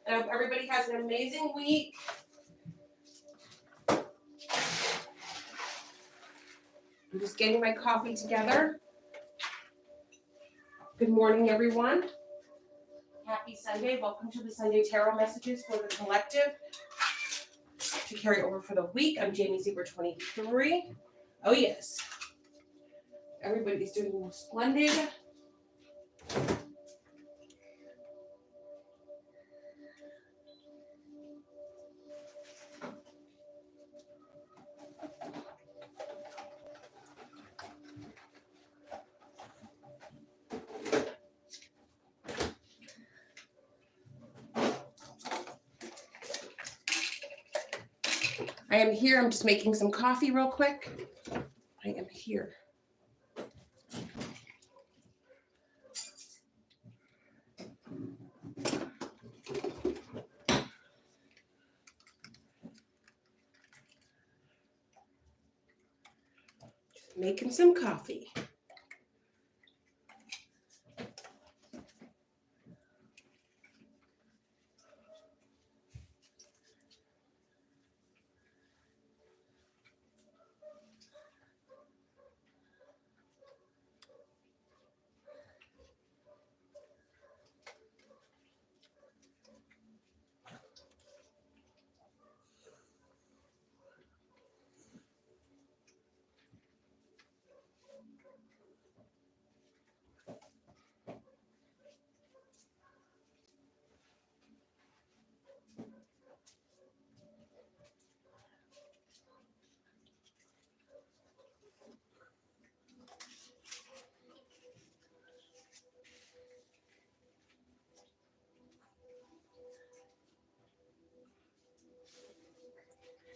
And I hope everybody has an amazing week. I'm just getting my coffee together. Good morning, everyone. Happy Sunday. Welcome to the Sunday Tarot Messages for the Collective to carry over for the week. I'm Jamie Zebra 23. Oh, yes. Everybody's doing splendid. I am here. I'm just making some coffee real quick. I am here. Just making some coffee.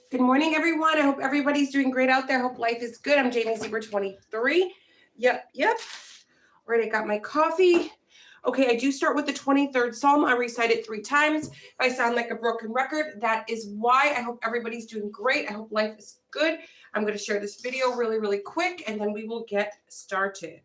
Good morning, everyone. I hope everybody's doing great out there. I hope life is good. I'm Jamie Zebra 23. Yep. All right, I got my coffee. Okay, I do start with the 23rd Psalm. I recite it 3 times. If I sound like a broken record, that is why. I hope everybody's doing great. I hope life is good. I'm going to share this video really, really quick, and then we will get started.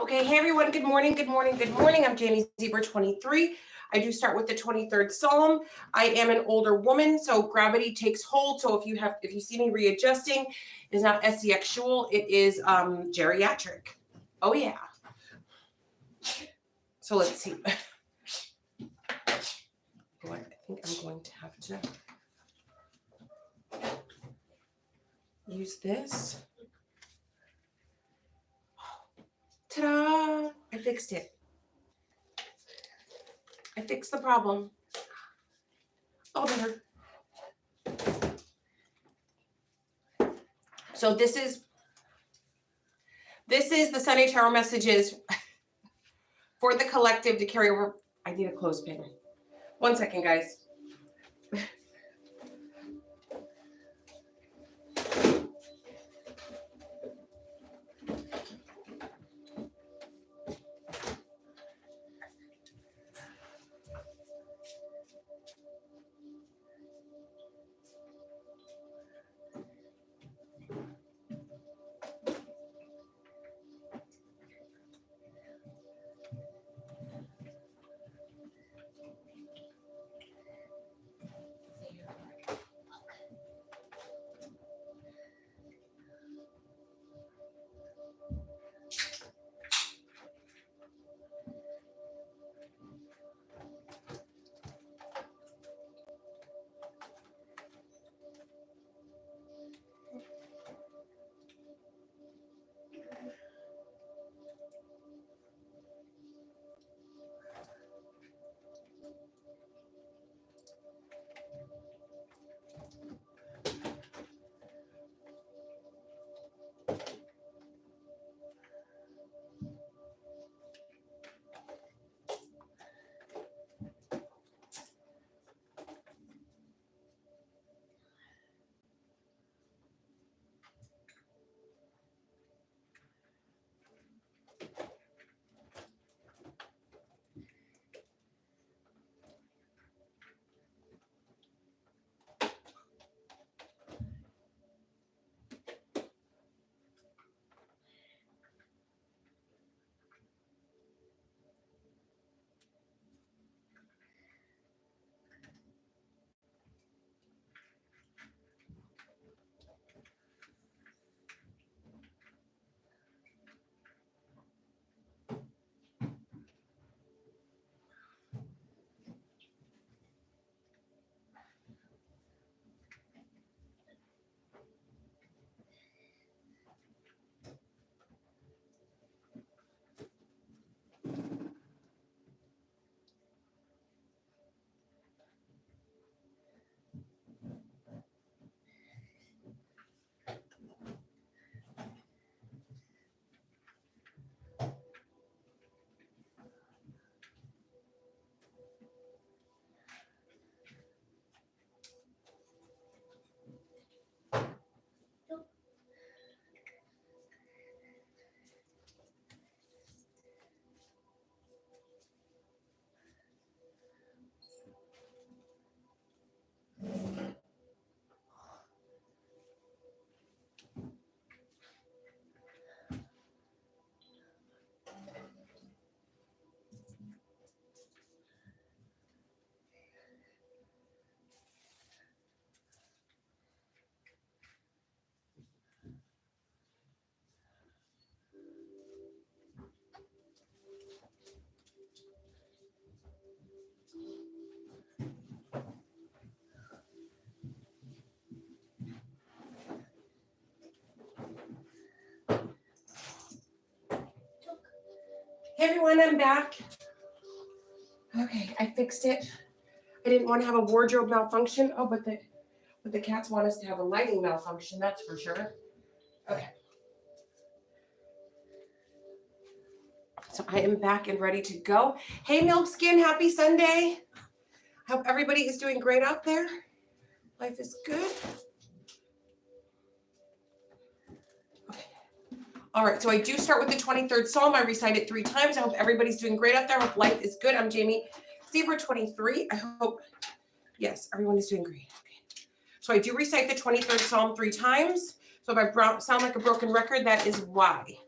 Okay, hey everyone, good morning. I'm Jamie Zebra 23. I do start with the 23rd Psalm. I am an older woman, so gravity takes hold. So if you see me readjusting, it's not sexual, it is geriatric. Oh yeah. So let's see. I think I'm going to have to use this. Ta-da! I fixed it. I fixed the problem. Oh, there. So this is the Sunday Tarot Messages for the collective to carry over. I need a clothespin. 1 second, guys. Hey everyone, I'm back. Okay, I fixed it. I didn't want to have a wardrobe malfunction. Oh, but the cats want us to have a lighting malfunction, that's for sure. Okay. So I am back and ready to go. Hey Milk Skin, happy Sunday. Hope everybody is doing great out there. Life is good. Okay. All right, so I do start with the 23rd Psalm. I recite it 3 times. I hope everybody's doing great out there. I hope life is good. I'm Jamie, Zebra 23. I hope, yes, everyone is doing great. Okay. So I do recite the 23rd Psalm 3 times. So if I sound like a broken record, that is why.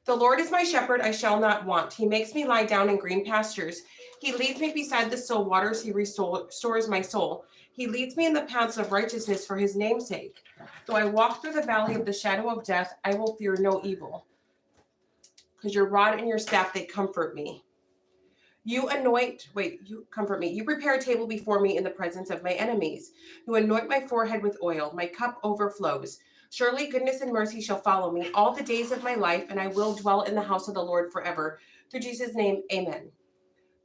The Lord is my shepherd, I shall not want. He makes me lie down in green pastures. He leads me beside the still waters. He restores my soul. He leads me in the paths of righteousness for his name's sake. Though I walk through the valley of the shadow of death, I will fear no evil. Because your rod and your staff, they comfort me. You comfort me. You prepare a table before me in the presence of my enemies. You anoint my forehead with oil. My cup overflows. Surely goodness and mercy shall follow me all the days of my life, and I will dwell in the house of the Lord forever. Through Jesus' name, amen.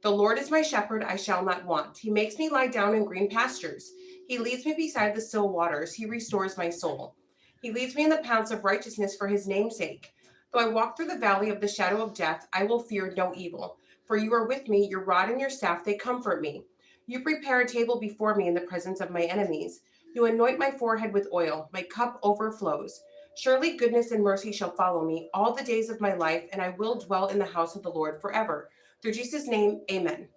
The Lord is my shepherd, I shall not want. He makes me lie down in green pastures. He leads me beside the still waters. He restores my soul. He leads me in the paths of righteousness for his name's sake. Though I walk through the valley of the shadow of death, I will fear no evil. For you are with me, your rod and your staff, they comfort me. You prepare a table before me in the presence of my enemies. You anoint my forehead with oil. My cup overflows. Surely goodness and mercy shall follow me all the days of my life, and I will dwell in the house of the Lord forever. Through Jesus' name, amen.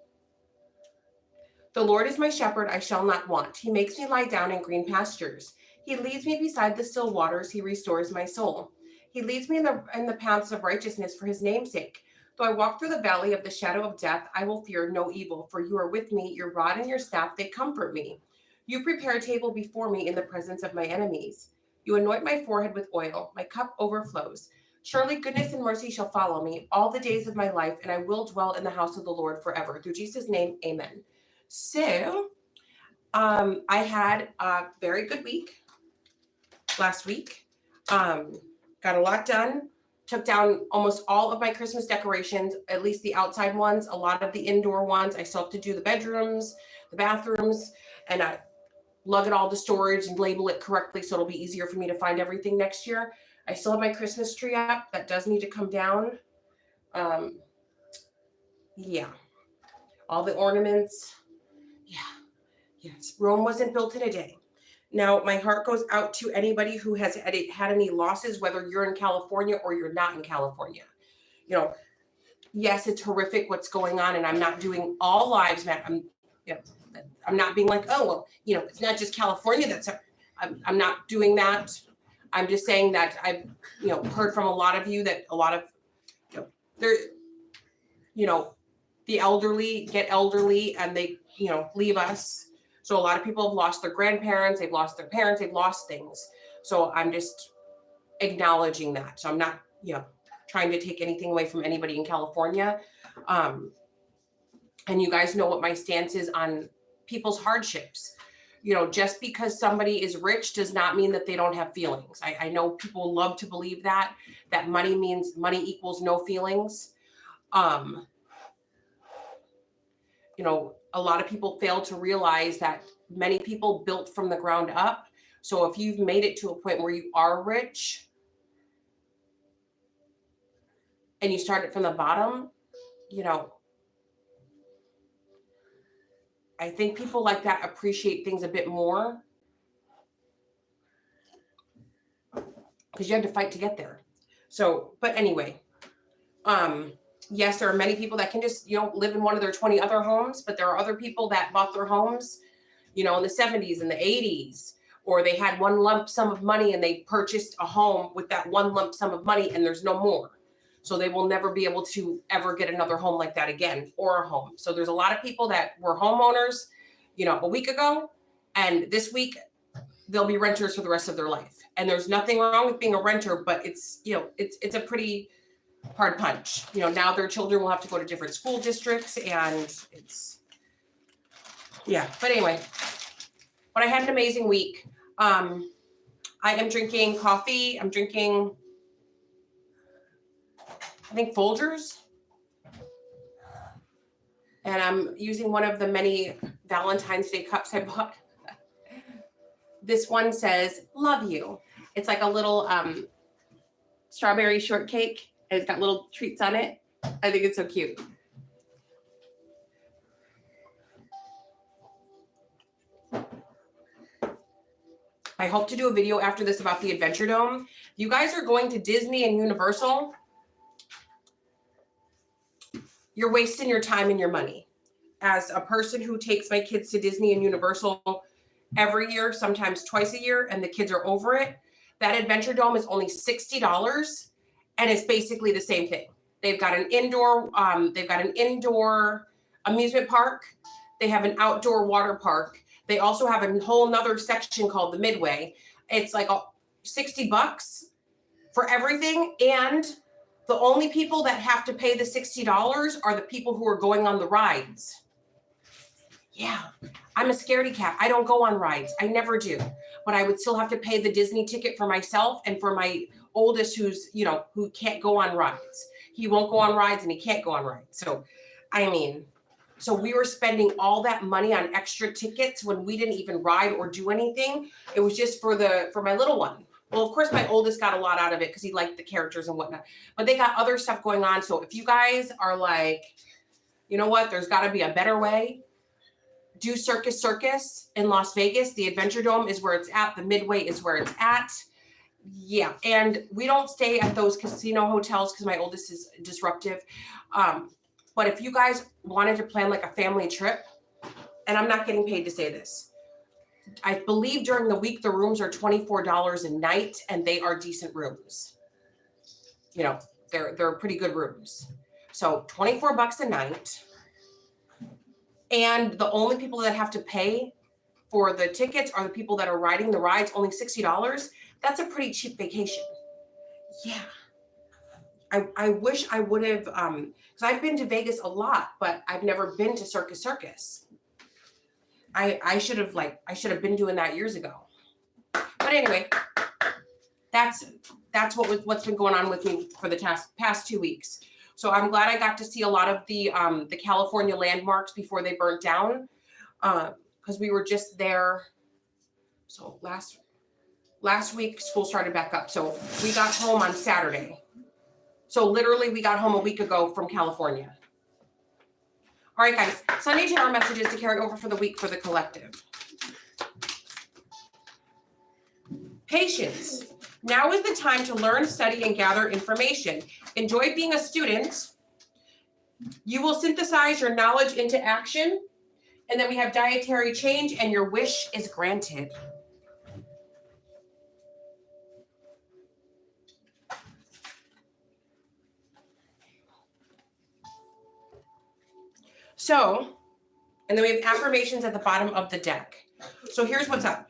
The Lord is my shepherd, I shall not want. He makes me lie down in green pastures. He leads me beside the still waters. He restores my soul. He leads me in the paths of righteousness for his name's sake. Though I walk through the valley of the shadow of death, I will fear no evil, for you are with me, your rod and your staff, they comfort me. You prepare a table before me in the presence of my enemies. You anoint my forehead with oil. My cup overflows. Surely goodness and mercy shall follow me all the days of my life, and I will dwell in the house of the Lord forever. Through Jesus' name, amen. So, I had a very good week last week. Got a lot done. Took down almost all of my Christmas decorations, at least the outside ones, a lot of the indoor ones. I still have to do the bedrooms, the bathrooms, and I lug it all to storage and label it correctly so it'll be easier for me to find everything next year. I still have my Christmas tree up. That does need to come down. Yeah. All the ornaments. Yeah. Yes. Rome wasn't built in a day. Now, my heart goes out to anybody who has had any losses, whether you're in California or you're not in California. You know, yes, it's horrific what's going on, and I'm not doing all lives matter. I'm not being like, oh, well, it's not just California. I'm not doing that. I'm just saying that I've, heard from a lot of you that a lot of, the elderly get elderly and they, leave us. So a lot of people have lost their grandparents, they've lost their parents, they've lost things. So I'm just acknowledging that. So I'm not, trying to take anything away from anybody in California. And you guys know what my stance is on people's hardships. Just because somebody is rich does not mean that they don't have feelings. I know people love to believe that money equals no feelings. A lot of people fail to realize that many people built from the ground up. So if you've made it to a point where you are rich and you started from the bottom, I think people like that appreciate things a bit more because you had to fight to get there. So, but anyway, yes, there are many people that can just, live in one of their 20 other homes, but there are other people that bought their homes, in the 70s and the 80s, or they had one lump sum of money and they purchased a home with that one lump sum of money and there's no more. So they will never be able to ever get another home like that again, or a home. So there's a lot of people that were homeowners, a week ago, and this week they'll be renters for the rest of their life. And there's nothing wrong with being a renter, but it's a pretty hard punch. Now their children will have to go to different school districts, and but anyway, but I had an amazing week. I am drinking coffee. I'm drinking I think Folgers. And I'm using one of the many Valentine's Day cups I bought. This one says, love you. It's like a little strawberry shortcake. And it's got little treats on it. I think it's so cute. I hope to do a video after this about the Adventure Dome. You guys are going to Disney and Universal. You're wasting your time and your money. As a person who takes my kids to Disney and Universal every year, sometimes twice a year, and the kids are over it, that Adventure Dome is only $60, and it's basically the same thing. They've got an indoor amusement park. They have an outdoor water park. They also have a whole nother section called the Midway. It's like $60 for everything, and the only people that have to pay the $60 are the people who are going on the rides. Yeah, I'm a scaredy cat. I don't go on rides. I never do. But I would still have to pay the Disney ticket for myself and for my oldest who can't go on rides. He won't go on rides and he can't go on rides. So we were spending all that money on extra tickets when we didn't even ride or do anything. It was just for my little one. Well, of course, my oldest got a lot out of it because he liked the characters and whatnot. But they got other stuff going on. So if you guys are like, you know what, there's got to be a better way, do Circus in Las Vegas. The Adventure Dome is where it's at. The Midway is where it's at. Yeah. And we don't stay at those casino hotels because my oldest is disruptive. But if you guys wanted to plan like a family trip, and I'm not getting paid to say this, I believe during the week, the rooms are $24 a night, and they are decent rooms. You know, they're pretty good rooms. So $24 a night. And the only people that have to pay for the tickets are the people that are riding the rides, only $60. That's a pretty cheap vacation. Yeah. I wish I would have, because I've been to Vegas a lot, but I've never been to Circus. I should have been doing that years ago. But anyway, that's what's been going on with me for the past 2 weeks. So I'm glad I got to see a lot of the California landmarks before they burnt down, because we were just there. So last week school started back up. So we got home on Saturday. So literally we got home a week ago from California. All right, guys, Sunday tarot messages to carry over for the week for the collective. Patience. Now is the time to learn, study, and gather information. Enjoy being a student. You will synthesize your knowledge into action. And then we have dietary change, and your wish is granted. So, and then we have affirmations at the bottom of the deck. So here's what's up.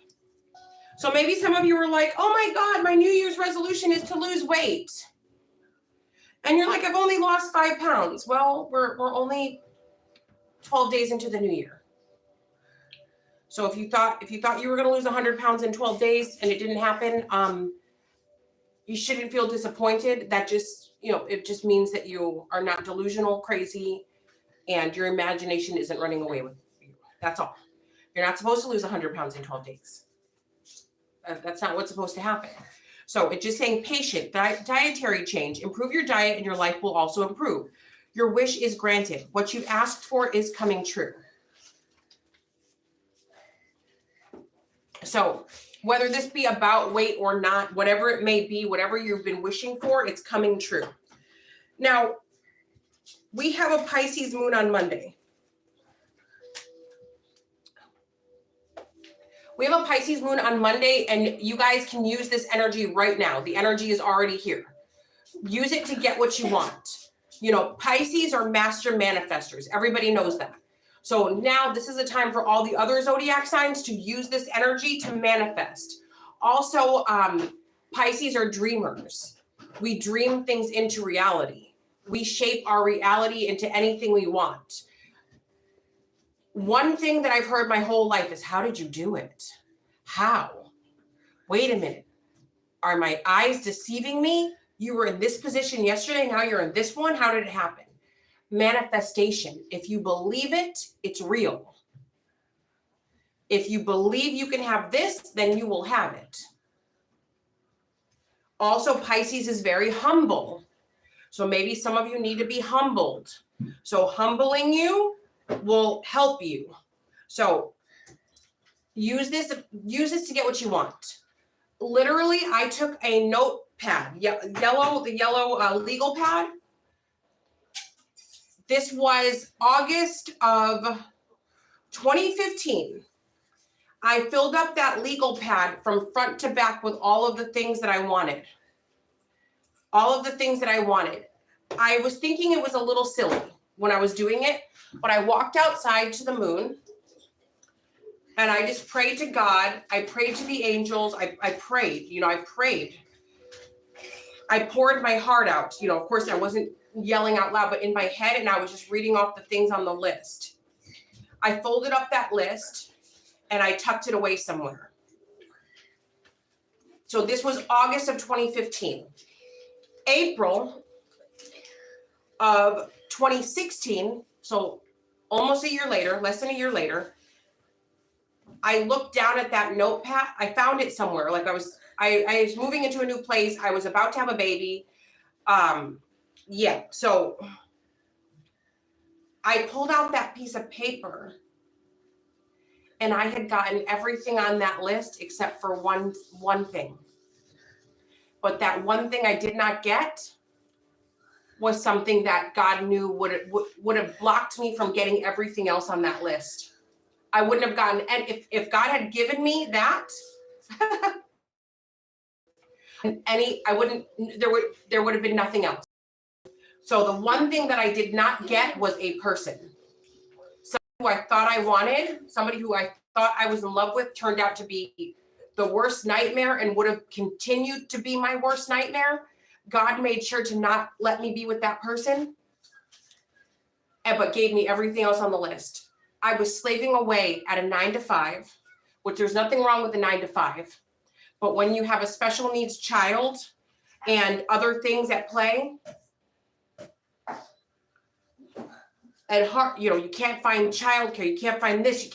So maybe some of you are like, oh my God, my New Year's resolution is to lose weight. And you're like, I've only lost 5 pounds. Well, we're only 12 days into the new year. So if you thought you were going to lose 100 pounds in 12 days and it didn't happen, you shouldn't feel disappointed. That just, it just means that you are not delusional, crazy, and your imagination isn't running away with you. That's all. You're not supposed to lose 100 pounds in 12 days. That's not what's supposed to happen. So it's just saying patient, dietary change, improve your diet and your life will also improve. Your wish is granted. What you asked for is coming true. So whether this be about weight or not, whatever it may be, whatever you've been wishing for, it's coming true. Now, we have a Pisces moon on Monday. We have a Pisces moon on Monday, and you guys can use this energy right now. The energy is already here. Use it to get what you want. Pisces are master manifestors. Everybody knows that. So now this is a time for all the other zodiac signs to use this energy to manifest. Also, Pisces are dreamers. We dream things into reality. We shape our reality into anything we want. One thing that I've heard my whole life is, how did you do it? How? Wait a minute. Are my eyes deceiving me? You were in this position yesterday, now you're in this one. How did it happen? Manifestation. If you believe it, it's real. If you believe you can have this, then you will have it. Also, Pisces is very humble. So maybe some of you need to be humbled. So humbling you will help you. So use this to get what you want. Literally, I took a notepad, the yellow legal pad. This was August of 2015. I filled up that legal pad from front to back with all of the things that I wanted. All of the things that I wanted. I was thinking it was a little silly when I was doing it, but I walked outside to the moon and I just prayed to God. I prayed to the angels. I prayed. I poured my heart out. Of course, I wasn't yelling out loud, but in my head, and I was just reading off the things on the list. I folded up that list and I tucked it away somewhere. So this was August of 2015. April of 2016, so almost a year later, less than a year later, I looked down at that notepad. I found it somewhere. Like I was moving into a new place. I was about to have a baby. So I pulled out that piece of paper and I had gotten everything on that list except for one thing. But that one thing I did not get was something that God knew would have blocked me from getting everything else on that list. I wouldn't have gotten, and if God had given me that, there would have been nothing else. So the one thing that I did not get was a person. Somebody who I thought I wanted, somebody who I thought I was in love with, turned out to be the worst nightmare and would have continued to be my worst nightmare. God made sure to not let me be with that person, but gave me everything else on the list. I was slaving away at a 9-to-5, which there's nothing wrong with a 9-to-5. But when you have a special needs child and other things at play, and you can't find childcare, you can't find this,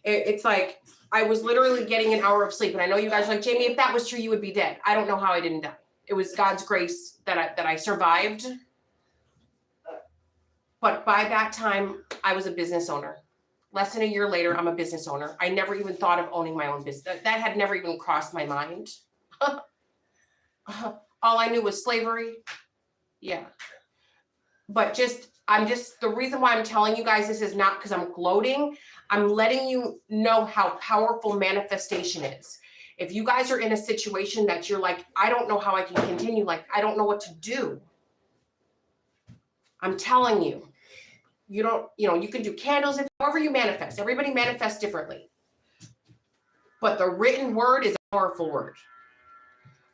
it's like I was literally getting an hour of sleep. And I know you guys are like, Jamie, if that was true, you would be dead. I don't know how I didn't die. It was God's grace that I survived. But by that time, I was a business owner. Less than a year later, I'm a business owner. I never even thought of owning my own business. That had never even crossed my mind. All I knew was slavery. Yeah. But the reason why I'm telling you guys this is not because I'm gloating. I'm letting you know how powerful manifestation is. If you guys are in a situation that you're like, I don't know how I can continue, like, I don't know what to do. I'm telling you, you can do candles, however you manifest. Everybody manifests differently. But the written word is a powerful word.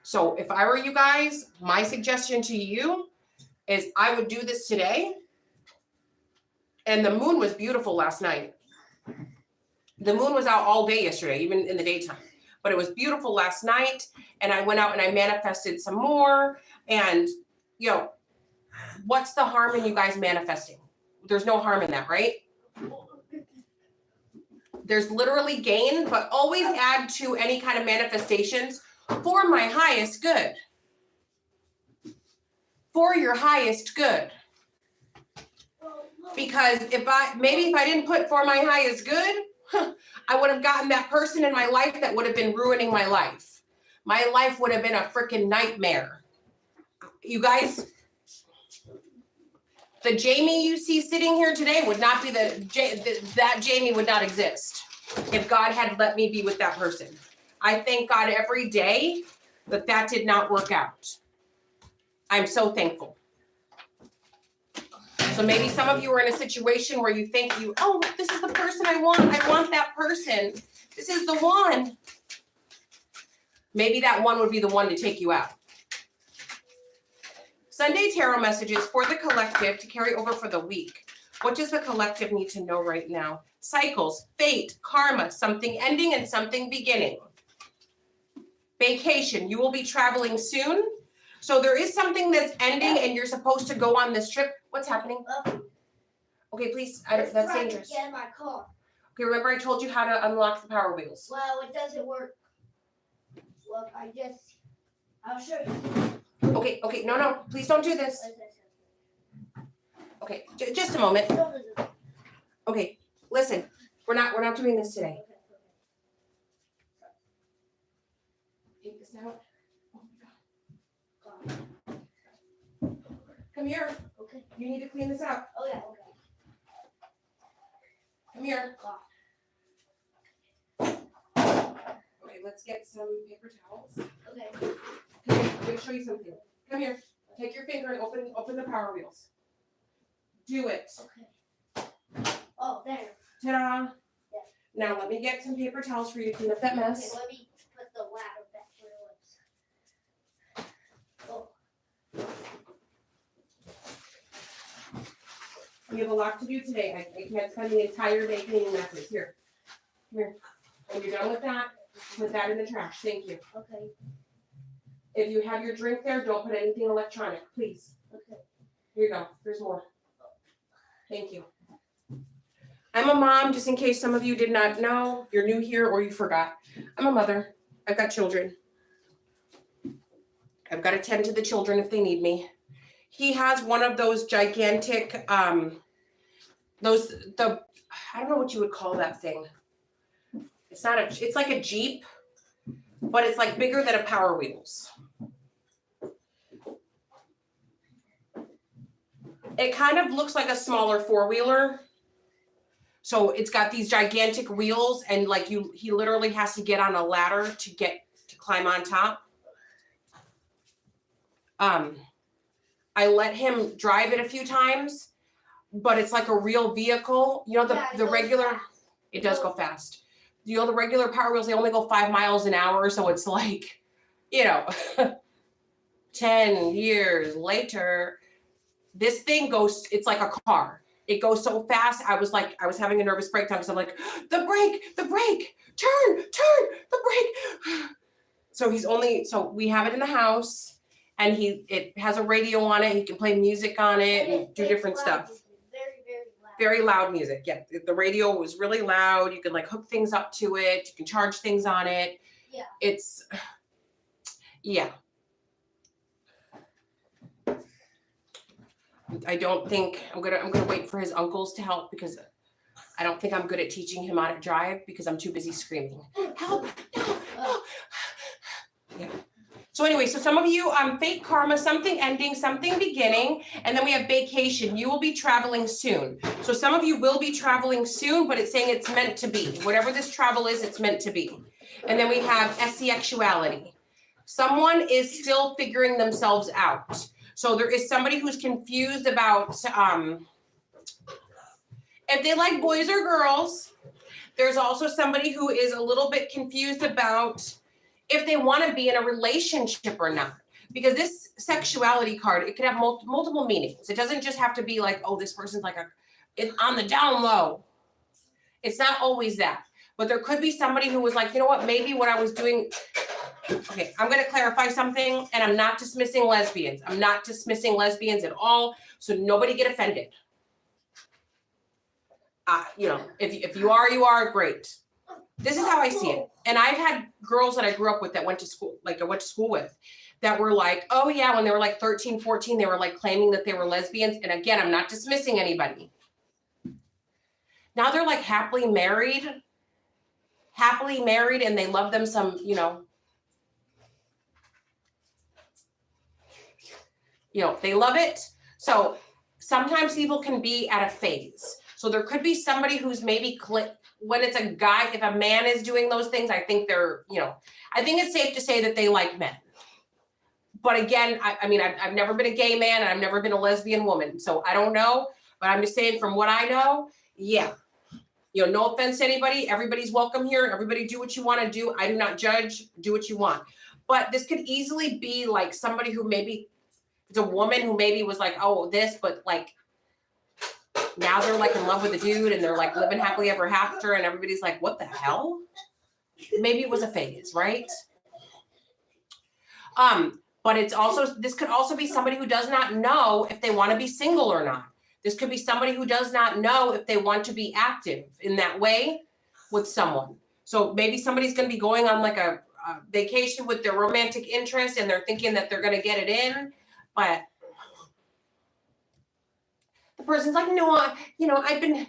So if I were you guys, my suggestion to you is I would do this today. And the moon was beautiful last night. The moon was out all day yesterday, even in the daytime. But it was beautiful last night. And I went out and I manifested some more. And, what's the harm in you guys manifesting? There's no harm in that, right? There's literally gain, but always add to any kind of manifestations for my highest good. For your highest good. Because if I didn't put for my highest good, I would have gotten that person in my life that would have been ruining my life. My life would have been a freaking nightmare. You guys, the Jamie you see sitting here today would not be that Jamie would not exist if God had let me be with that person. I thank God every day that did not work out. I'm so thankful. So maybe some of you are in a situation where you think this is the person I want. I want that person. This is the one. Maybe that one would be the one to take you out. Sunday tarot messages for the collective to carry over for the week. What does the collective need to know right now? Cycles, fate, karma, something ending and something beginning. Vacation, you will be traveling soon. So there is something that's ending and you're supposed to go on this trip. What's happening? Okay, please, that's dangerous. Get in my car. Okay, remember I told you how to unlock the power wheels. Well, it doesn't work. Look, I'll show you. Okay, no, please don't do this. Okay, just a moment. Okay, listen, we're not doing this today. Take this out. Oh my God. Come here. Okay. You need to clean this out. Oh yeah. Okay. Come here. Okay, let's get some paper towels. Okay. Come here. I'm gonna show you something. Come here. Take your finger and open the power wheels. Do it. Okay. Oh, there. Ta-da. Yeah. Now let me get some paper towels for you to clean up that mess. Okay, let me put the ladder back where it was. Oh. We have a lot to do today. I can't spend the entire day cleaning messes. Here. Come here. When you're done with that, put that in the trash. Thank you. Okay. If you have your drink there, don't put anything electronic, please. Okay. Here you go. There's more. Thank you. I'm a mom, just in case some of you did not know, you're new here or you forgot. I'm a mother. I've got children. I've got to tend to the children if they need me. He has one of those gigantic, I don't know what you would call that thing. It's like a Jeep, but it's like bigger than a Power Wheels. It kind of looks like a smaller four-wheeler. So it's got these gigantic wheels and like he literally has to get on a ladder to climb on top. I let him drive it a few times, but it's like a real vehicle. You know, the regular, it does go fast. You know, the regular Power Wheels, they only go 5 miles an hour. So it's like, 10 years later, this thing goes, it's like a car. It goes so fast. I was having a nervous breakdown because I'm like, the brake, turn, the brake. So we have it in the house. And it has a radio on it. He can play music on it and do different stuff. Very, very loud. Very loud music. Yeah, the radio was really loud. You can like hook things up to it. You can charge things on it. Yeah. Yeah. I don't think I'm gonna wait for his uncles to help because I don't think I'm good at teaching him how to drive because I'm too busy screaming. Help! No! Yeah. So anyway, so some of you, fate karma, something ending, something beginning, and then we have vacation. You will be traveling soon. So some of you will be traveling soon, but it's saying it's meant to be. Whatever this travel is, it's meant to be. And then we have sexuality. Someone is still figuring themselves out. So there is somebody who's confused about if they like boys or girls. There's also somebody who is a little bit confused about if they want to be in a relationship or not. Because this sexuality card, it could have multiple meanings. It doesn't just have to be like, oh, this person's like it's on the down low. It's not always that. But there could be somebody who was like, you know what, maybe what I was doing. Okay, I'm going to clarify something, and I'm not dismissing lesbians. I'm not dismissing lesbians at all, so nobody get offended. If you are, you are, great. This is how I see it. And I've had girls that I grew up with that went to school, like I went to school with, that were like, oh yeah, when they were like 13, 14, they were like claiming that they were lesbians. And again, I'm not dismissing anybody. Now they're like happily married, and they love them some, they love it. So sometimes people can be at a phase. So there could be somebody who's maybe when it's a guy, if a man is doing those things, I think I think it's safe to say that they like men. But again, I've never been a gay man and I've never been a lesbian woman. So I don't know, but I'm just saying from what I know, yeah. No offense to anybody. Everybody's welcome here. Everybody do what you want to do. I do not judge. Do what you want. But this could easily be like somebody who maybe, it's a woman who maybe was like, oh, this, but like, now they're like in love with a dude and they're like living happily ever after and everybody's like, what the hell? Maybe it was a phase, right? But this could also be somebody who does not know if they want to be single or not. This could be somebody who does not know if they want to be active in that way with someone. So maybe somebody's going to be going on like a vacation with their romantic interest and they're thinking that they're going to get it in, but the person's like, no, I've been,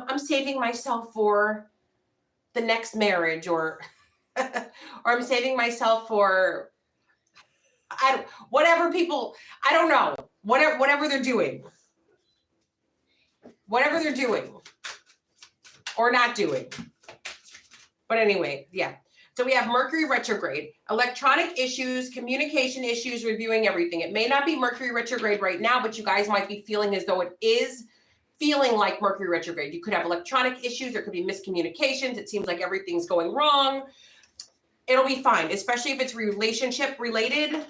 I'm saving myself for the next marriage, or I'm saving myself for, whatever people, I don't know, whatever they're doing or not doing. But anyway, yeah. So we have Mercury retrograde, electronic issues, communication issues, reviewing everything. It may not be Mercury retrograde right now, but you guys might be feeling as though it is feeling like Mercury retrograde. You could have electronic issues. There could be miscommunications. It seems like everything's going wrong. It'll be fine, especially if it's relationship related.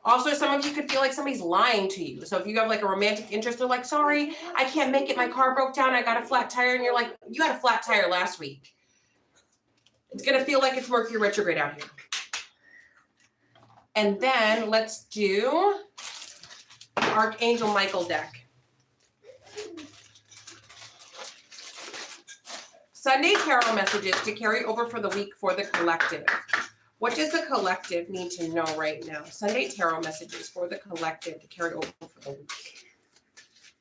Also, some of you could feel like somebody's lying to you. So if you have like a romantic interest, they're like, sorry, I can't make it. My car broke down. I got a flat tire. And you're like, you had a flat tire last week. It's going to feel like it's Mercury retrograde out here. And then let's do Archangel Michael deck. Sunday tarot messages to carry over for the week for the collective. What does the collective need to know right now? Sunday tarot messages for the collective to carry over for the week.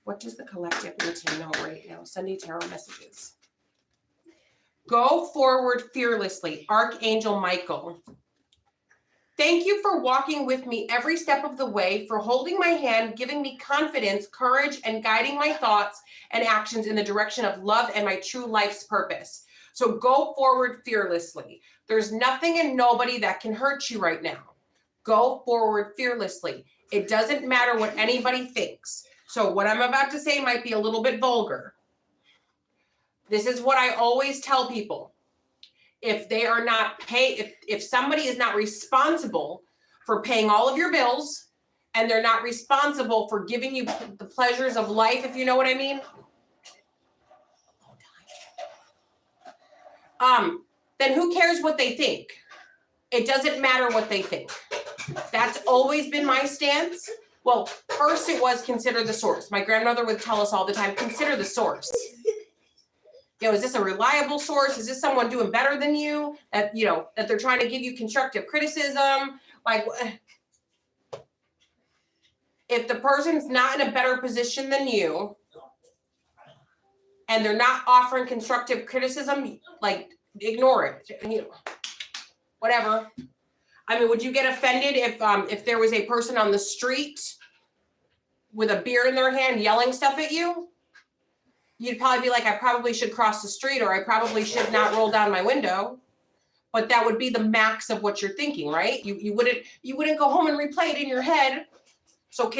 What does the collective need to know right now? Sunday tarot messages. Go forward fearlessly, Archangel Michael. Thank you for walking with me every step of the way, for holding my hand, giving me confidence, courage, and guiding my thoughts and actions in the direction of love and my true life's purpose. So go forward fearlessly. There's nothing and nobody that can hurt you right now. Go forward fearlessly. It doesn't matter what anybody thinks. So what I'm about to say might be a little bit vulgar. This is what I always tell people. If they are not if somebody is not responsible for paying all of your bills, and they're not responsible for giving you the pleasures of life, if you know what I mean, then who cares what they think? It doesn't matter what they think. That's always been my stance. Well, first it was consider the source. My grandmother would tell us all the time, consider the source. Is this a reliable source? Is this someone doing better than you? That they're trying to give you constructive criticism? Like, if the person's not in a better position than you, and they're not offering constructive criticism, like, ignore it. Whatever. I mean, would you get offended if there was a person on the street with a beer in their hand yelling stuff at you? You'd probably be like, I probably should cross the street, or I probably should not roll down my window. But that would be the max of what you're thinking, right? You wouldn't go home and replay it in your head. So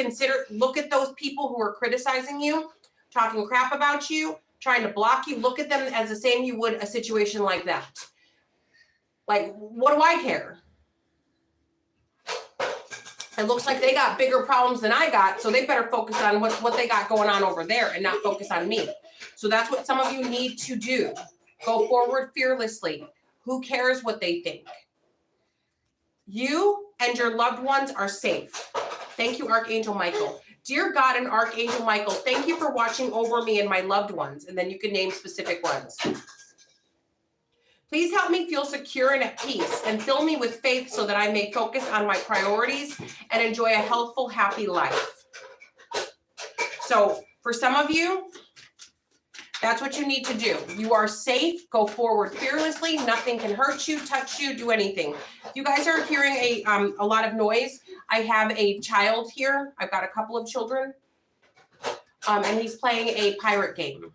look at those people who are criticizing you, talking crap about you, trying to block you. Look at them as the same you would a situation like that. Like, what do I care? It looks like they got bigger problems than I got, so they better focus on what they got going on over there and not focus on me. So that's what some of you need to do. Go forward fearlessly. Who cares what they think? You and your loved ones are safe. Thank you, Archangel Michael. Dear God and Archangel Michael, thank you for watching over me and my loved ones. And then you can name specific ones. Please help me feel secure and at peace, and fill me with faith so that I may focus on my priorities and enjoy a healthful, happy life. So for some of you, that's what you need to do. You are safe. Go forward fearlessly. Nothing can hurt you, touch you, do anything. If you guys are hearing a lot of noise, I have a child here. I've got a couple of children. And he's playing a pirate game.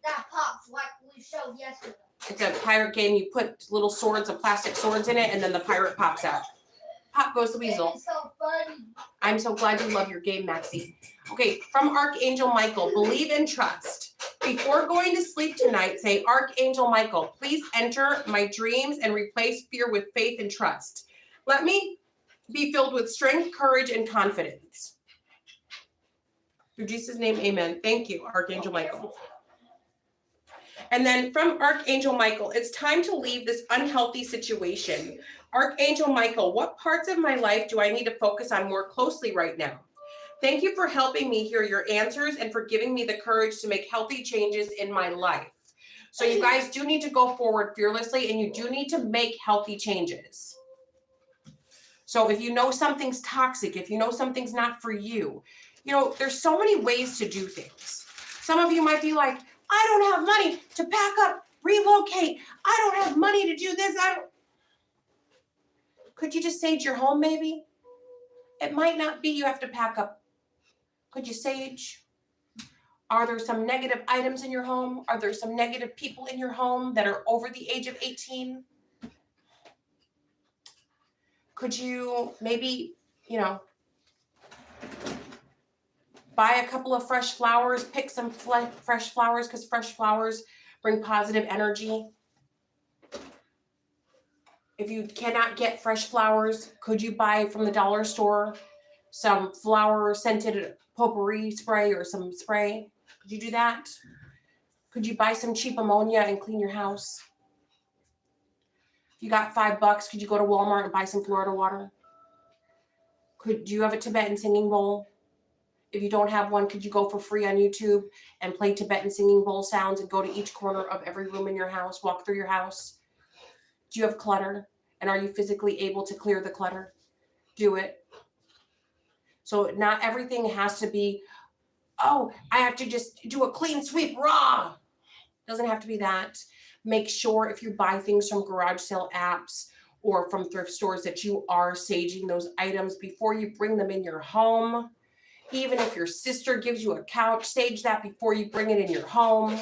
That pops like we showed yesterday. It's a pirate game. You put little swords, plastic swords in it, and then the pirate pops out. Pop goes the weasel. It's so funny. I'm so glad you love your game, Maxie. Okay, from Archangel Michael, believe and trust. Before going to sleep tonight, say, Archangel Michael, please enter my dreams and replace fear with faith and trust. Let me be filled with strength, courage, and confidence. Through Jesus' name, amen. Thank you, Archangel Michael. And then from Archangel Michael, it's time to leave this unhealthy situation. Archangel Michael, what parts of my life do I need to focus on more closely right now? Thank you for helping me hear your answers and for giving me the courage to make healthy changes in my life. So you guys do need to go forward fearlessly, and you do need to make healthy changes. So if you know something's toxic, if you know something's not for you, there's so many ways to do things. Some of you might be like, I don't have money to pack up, relocate. I don't have money to do this. Could you just sage your home maybe? It might not be you have to pack up. Could you sage? Are there some negative items in your home? Are there some negative people in your home that are over the age of 18? Could you maybe, buy a couple of fresh flowers, pick some fresh flowers, because fresh flowers bring positive energy. If you cannot get fresh flowers, could you buy from the dollar store some flower scented potpourri spray or some spray? Could you do that? Could you buy some cheap ammonia and clean your house? If you got $5, could you go to Walmart and buy some Florida water? Do you have a Tibetan singing bowl? If you don't have one, could you go for free on YouTube and play Tibetan singing bowl sounds and go to each corner of every room in your house, walk through your house? Do you have clutter? And are you physically able to clear the clutter? Do it. So not everything has to be, I have to just do a clean sweep raw. Doesn't have to be that. Make sure if you buy things from garage sale apps or from thrift stores that you are saging those items before you bring them in your home. Even if your sister gives you a couch, sage that before you bring it in your home.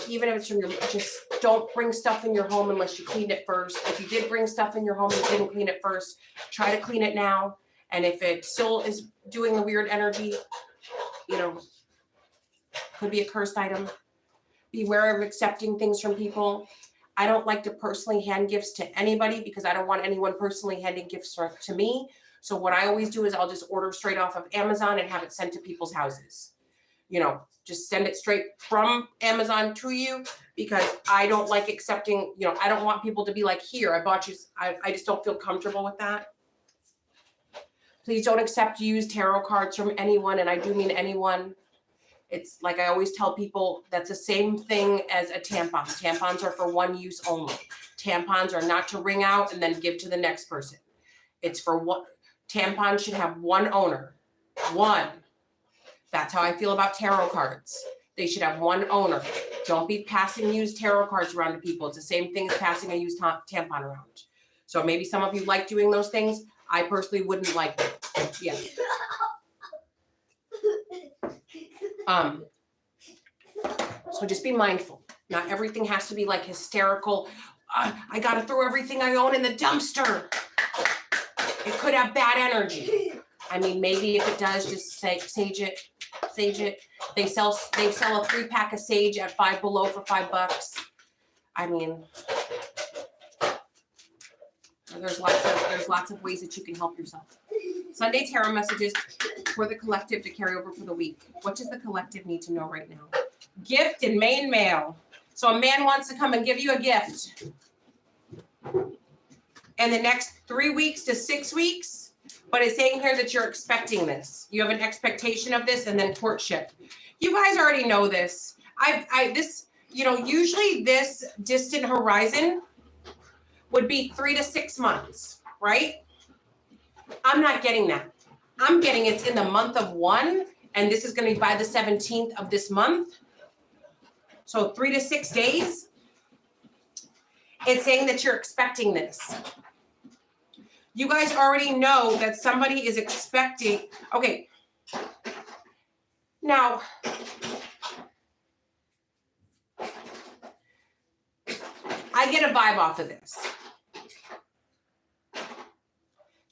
Even if it's from just don't bring stuff in your home unless you cleaned it first. If you did bring stuff in your home and you didn't clean it first, try to clean it now. And if it still is doing the weird energy, could be a cursed item. Beware of accepting things from people. I don't like to personally hand gifts to anybody because I don't want anyone personally handing gifts to me. So what I always do is I'll just order straight off of Amazon and have it sent to people's houses. Just send it straight from Amazon to you because I don't like accepting, I don't want people to be like, here, I bought you. I just don't feel comfortable with that. Please don't accept used tarot cards from anyone. And I do mean anyone. It's like I always tell people, that's the same thing as a tampon. Tampons are for one use only. Tampons are not to wring out and then give to the next person. It's for one. Tampons should have one owner. One. That's how I feel about tarot cards. They should have one owner. Don't be passing used tarot cards around to people. It's the same thing as passing a used tampon around. So maybe some of you like doing those things. I personally wouldn't like them. Yeah. So just be mindful. Not everything has to be like hysterical. I got to throw everything I own in the dumpster. It could have bad energy. I mean, maybe if it does, just sage it. Sage it. They sell a 3-pack of sage at Five Below for $5. I mean, there's lots of ways that you can help yourself. Sunday tarot messages for the collective to carry over for the week. What does the collective need to know right now? Gift and main mail. So a man wants to come and give you a gift. In the next 3 weeks to 6 weeks, but it's saying here that you're expecting this. You have an expectation of this, and then courtship. You guys already know this. Usually this distant horizon would be 3 to 6 months, right? I'm not getting that. I'm getting it's in the month of 1, and this is going to be by the 17th of this month. So 3 to 6 days. It's saying that you're expecting this. You guys already know that somebody is expecting. Okay. Now, I get a vibe off of this.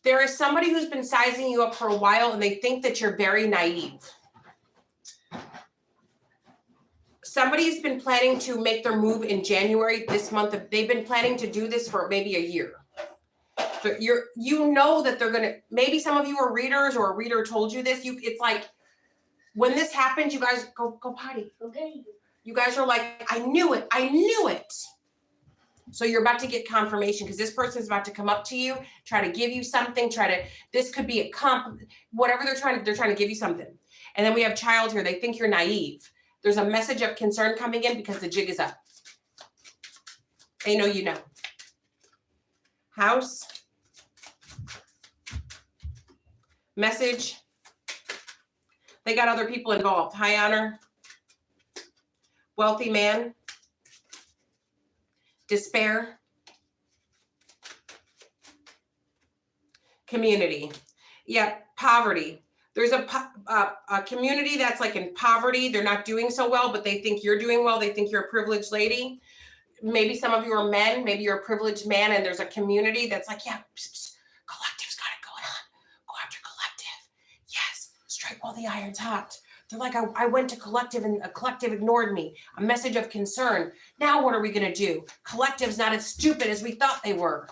There is somebody who's been sizing you up for a while and they think that you're very naive. Somebody's been planning to make their move in January this month. They've been planning to do this for maybe a year. But you know that they're gonna. Maybe some of you are readers, or a reader told you this. It's like when this happens, you guys go potty. Okay. You guys are like, I knew it. I knew it. So you're about to get confirmation because this person's about to come up to you, try to give you something, this could be a whatever they're trying to give you something. And then we have child here. They think you're naive. There's a message of concern coming in because the jig is up. They know you know. House. Message. They got other people involved. High honor. Wealthy man. Despair. Community. Yeah, poverty. There's a community that's like in poverty. They're not doing so well, but they think you're doing well. They think you're a privileged lady. Maybe some of you are men. Maybe you're a privileged man, and there's a community that's like, yeah, collective's got it going on. Go after collective. Yes, strike while the iron's hot. They're like, I went to collective and a collective ignored me. A message of concern. Now what are we going to do? Collective's not as stupid as we thought they were.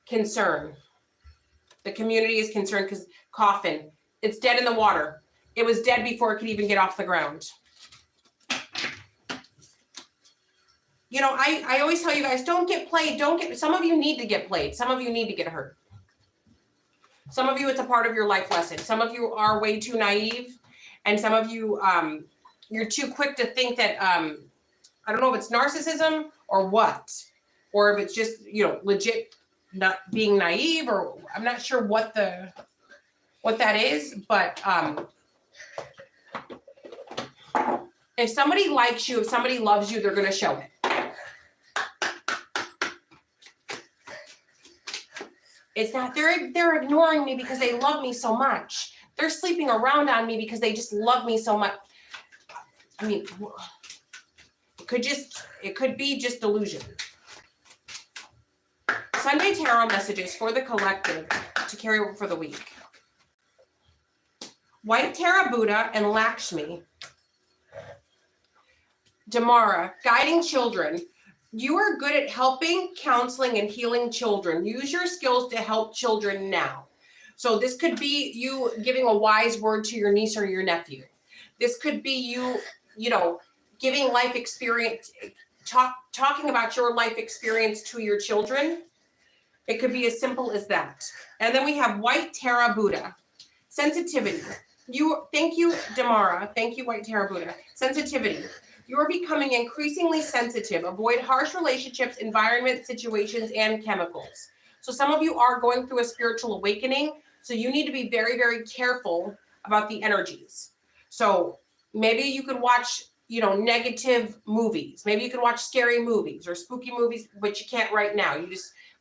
Concern. The community is concerned because coffin. It's dead in the water. It was dead before it could even get off the ground. You know, I always tell you guys, don't get played. Some of you need to get played. Some of you need to get hurt. Some of you, it's a part of your life lesson. Some of you are way too naive. And some of you, you're too quick to think that, I don't know if it's narcissism or what, or if it's just, you know, legit not being naive, or I'm not sure what that is, but if somebody likes you, if somebody loves you, they're going to show it. It's not, they're ignoring me because they love me so much. They're sleeping around on me because they just love me so much. I mean, it could be just delusion. Sunday tarot messages for the collective to carry over for the week. White Tara Buddha and Lakshmi. Damara, guiding children. You are good at helping, counseling, and healing children. Use your skills to help children now. So this could be you giving a wise word to your niece or your nephew. This could be you know, giving life experience, talking about your life experience to your children. It could be as simple as that. And then we have White Tara Buddha. Sensitivity. Thank you, Damara. Thank you, White Tara Buddha. Sensitivity. You are becoming increasingly sensitive. Avoid harsh relationships, environment, situations, and chemicals. So some of you are going through a spiritual awakening. So you need to be very, very careful about the energies. So maybe you could watch, you know, negative movies. Maybe you could watch scary movies or spooky movies, but you can't right now.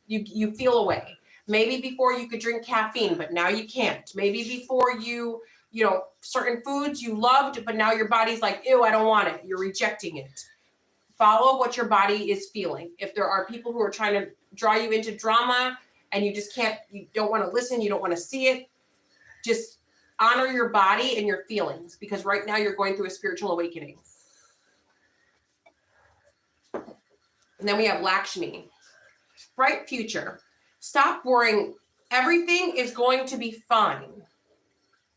You feel away. Maybe before you could drink caffeine, but now you can't. Maybe before you know, certain foods you loved, but now your body's like, ew, I don't want it. You're rejecting it. Follow what your body is feeling. If there are people who are trying to draw you into drama and you just can't, you don't want to listen, you don't want to see it, just honor your body and your feelings, because right now you're going through a spiritual awakening. And then we have Lakshmi. Bright future. Stop worrying. Everything is going to be fine.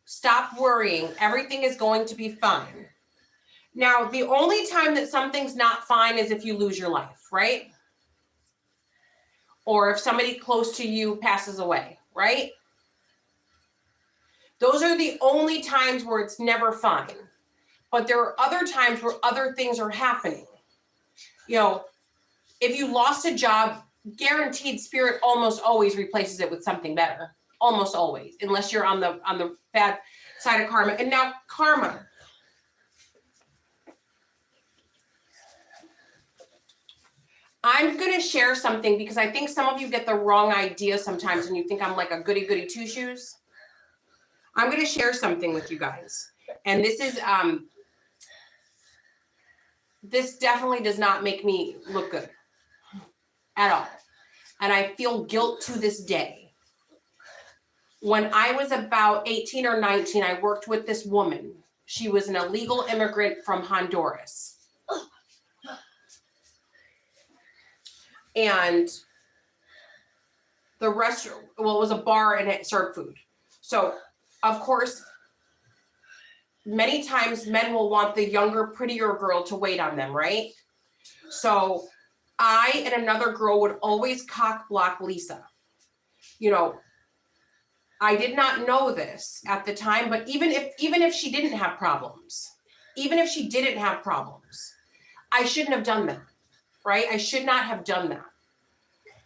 Stop worrying. Everything is going to be fine. Now, the only time that something's not fine is if you lose your life, right? Or if somebody close to you passes away, right? Those are the only times where it's never fine. But there are other times where other things are happening. You know, if you lost a job, guaranteed spirit almost always replaces it with something better. Almost always, unless you're on the bad side of karma. And now karma. I'm going to share something because I think some of you get the wrong idea sometimes and you think I'm like a goody two shoes. I'm going to share something with you guys. And this is, this definitely does not make me look good at all. And I feel guilt to this day. When I was about 18 or 19, I worked with this woman. She was an illegal immigrant from Honduras. And the restaurant, well, it was a bar and it served food. So, of course, many times men will want the younger, prettier girl to wait on them, right? So I and another girl would always cock block Lisa. You know, I did not know this at the time, but even if she didn't have problems, I shouldn't have done that, right? I should not have done that.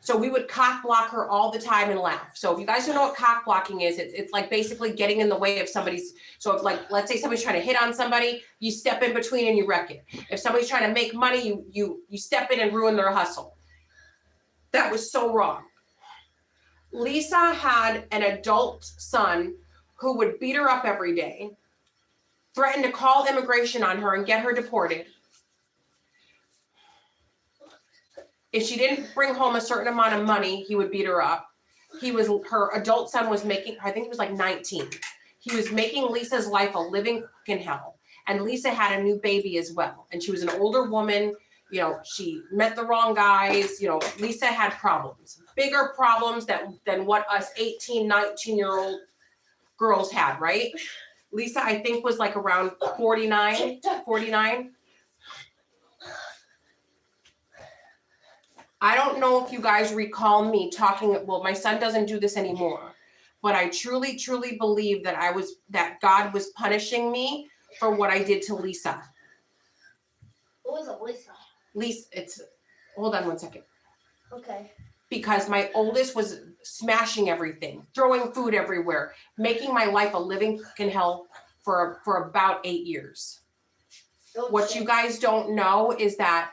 So we would cock block her all the time and laugh. So if you guys don't know what cock blocking is, it's like basically getting in the way of somebody's. So if, like, let's say somebody's trying to hit on somebody, you step in between and you wreck it. If somebody's trying to make money, you step in and ruin their hustle. That was so wrong. Lisa had an adult son who would beat her up every day, threaten to call immigration on her and get her deported. If she didn't bring home a certain amount of money, he would beat her up. Her adult son was making, I think he was like 19. He was making Lisa's life a living fucking hell. And Lisa had a new baby as well. And she was an older woman. You know, she met the wrong guys. You know, Lisa had problems, bigger problems than what us 18, 19-year-old girls had, right? Lisa, I think, was like around 49. I don't know if you guys recall me talking, well, my son doesn't do this anymore, but I truly, truly believe that God was punishing me for what I did to Lisa. What was it, Lisa? Hold on one second. Okay. Because my oldest was smashing everything, throwing food everywhere, making my life a living fucking hell for about 8 years. What you guys don't know is that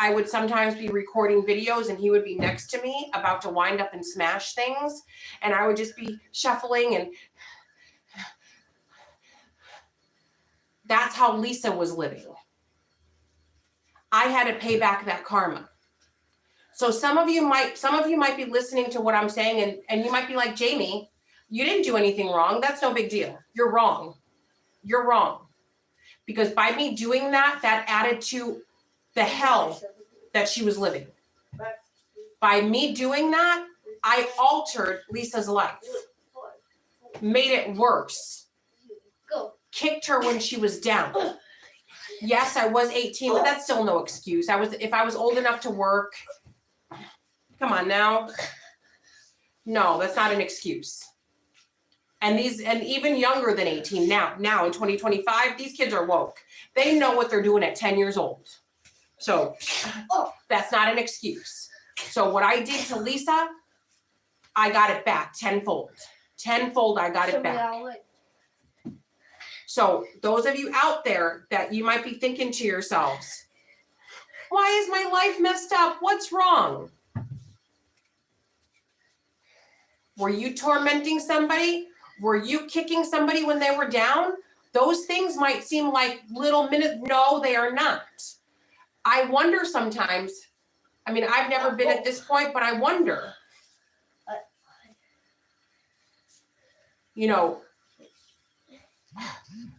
I would sometimes be recording videos and he would be next to me about to wind up and smash things. And I would just be shuffling, and that's how Lisa was living. I had to pay back that karma. So some of you might be listening to what I'm saying and you might be like, Jamie, you didn't do anything wrong. That's no big deal. You're wrong. You're wrong. Because by me doing that added to the hell that she was living. By me doing that, I altered Lisa's life, made it worse, kicked her when she was down. Yes, I was 18, but that's still no excuse. If I was old enough to work, come on now. No, that's not an excuse. And even younger than 18 now in 2025, these kids are woke. They know what they're doing at 10 years old. So that's not an excuse. So what I did to Lisa, I got it back tenfold. Tenfold, I got it back. So those of you out there that you might be thinking to yourselves, why is my life messed up? What's wrong? Were you tormenting somebody? Were you kicking somebody when they were down? Those things might seem like little minutes. No, they are not. I wonder sometimes, I mean, I've never been at this point, but I wonder, you know,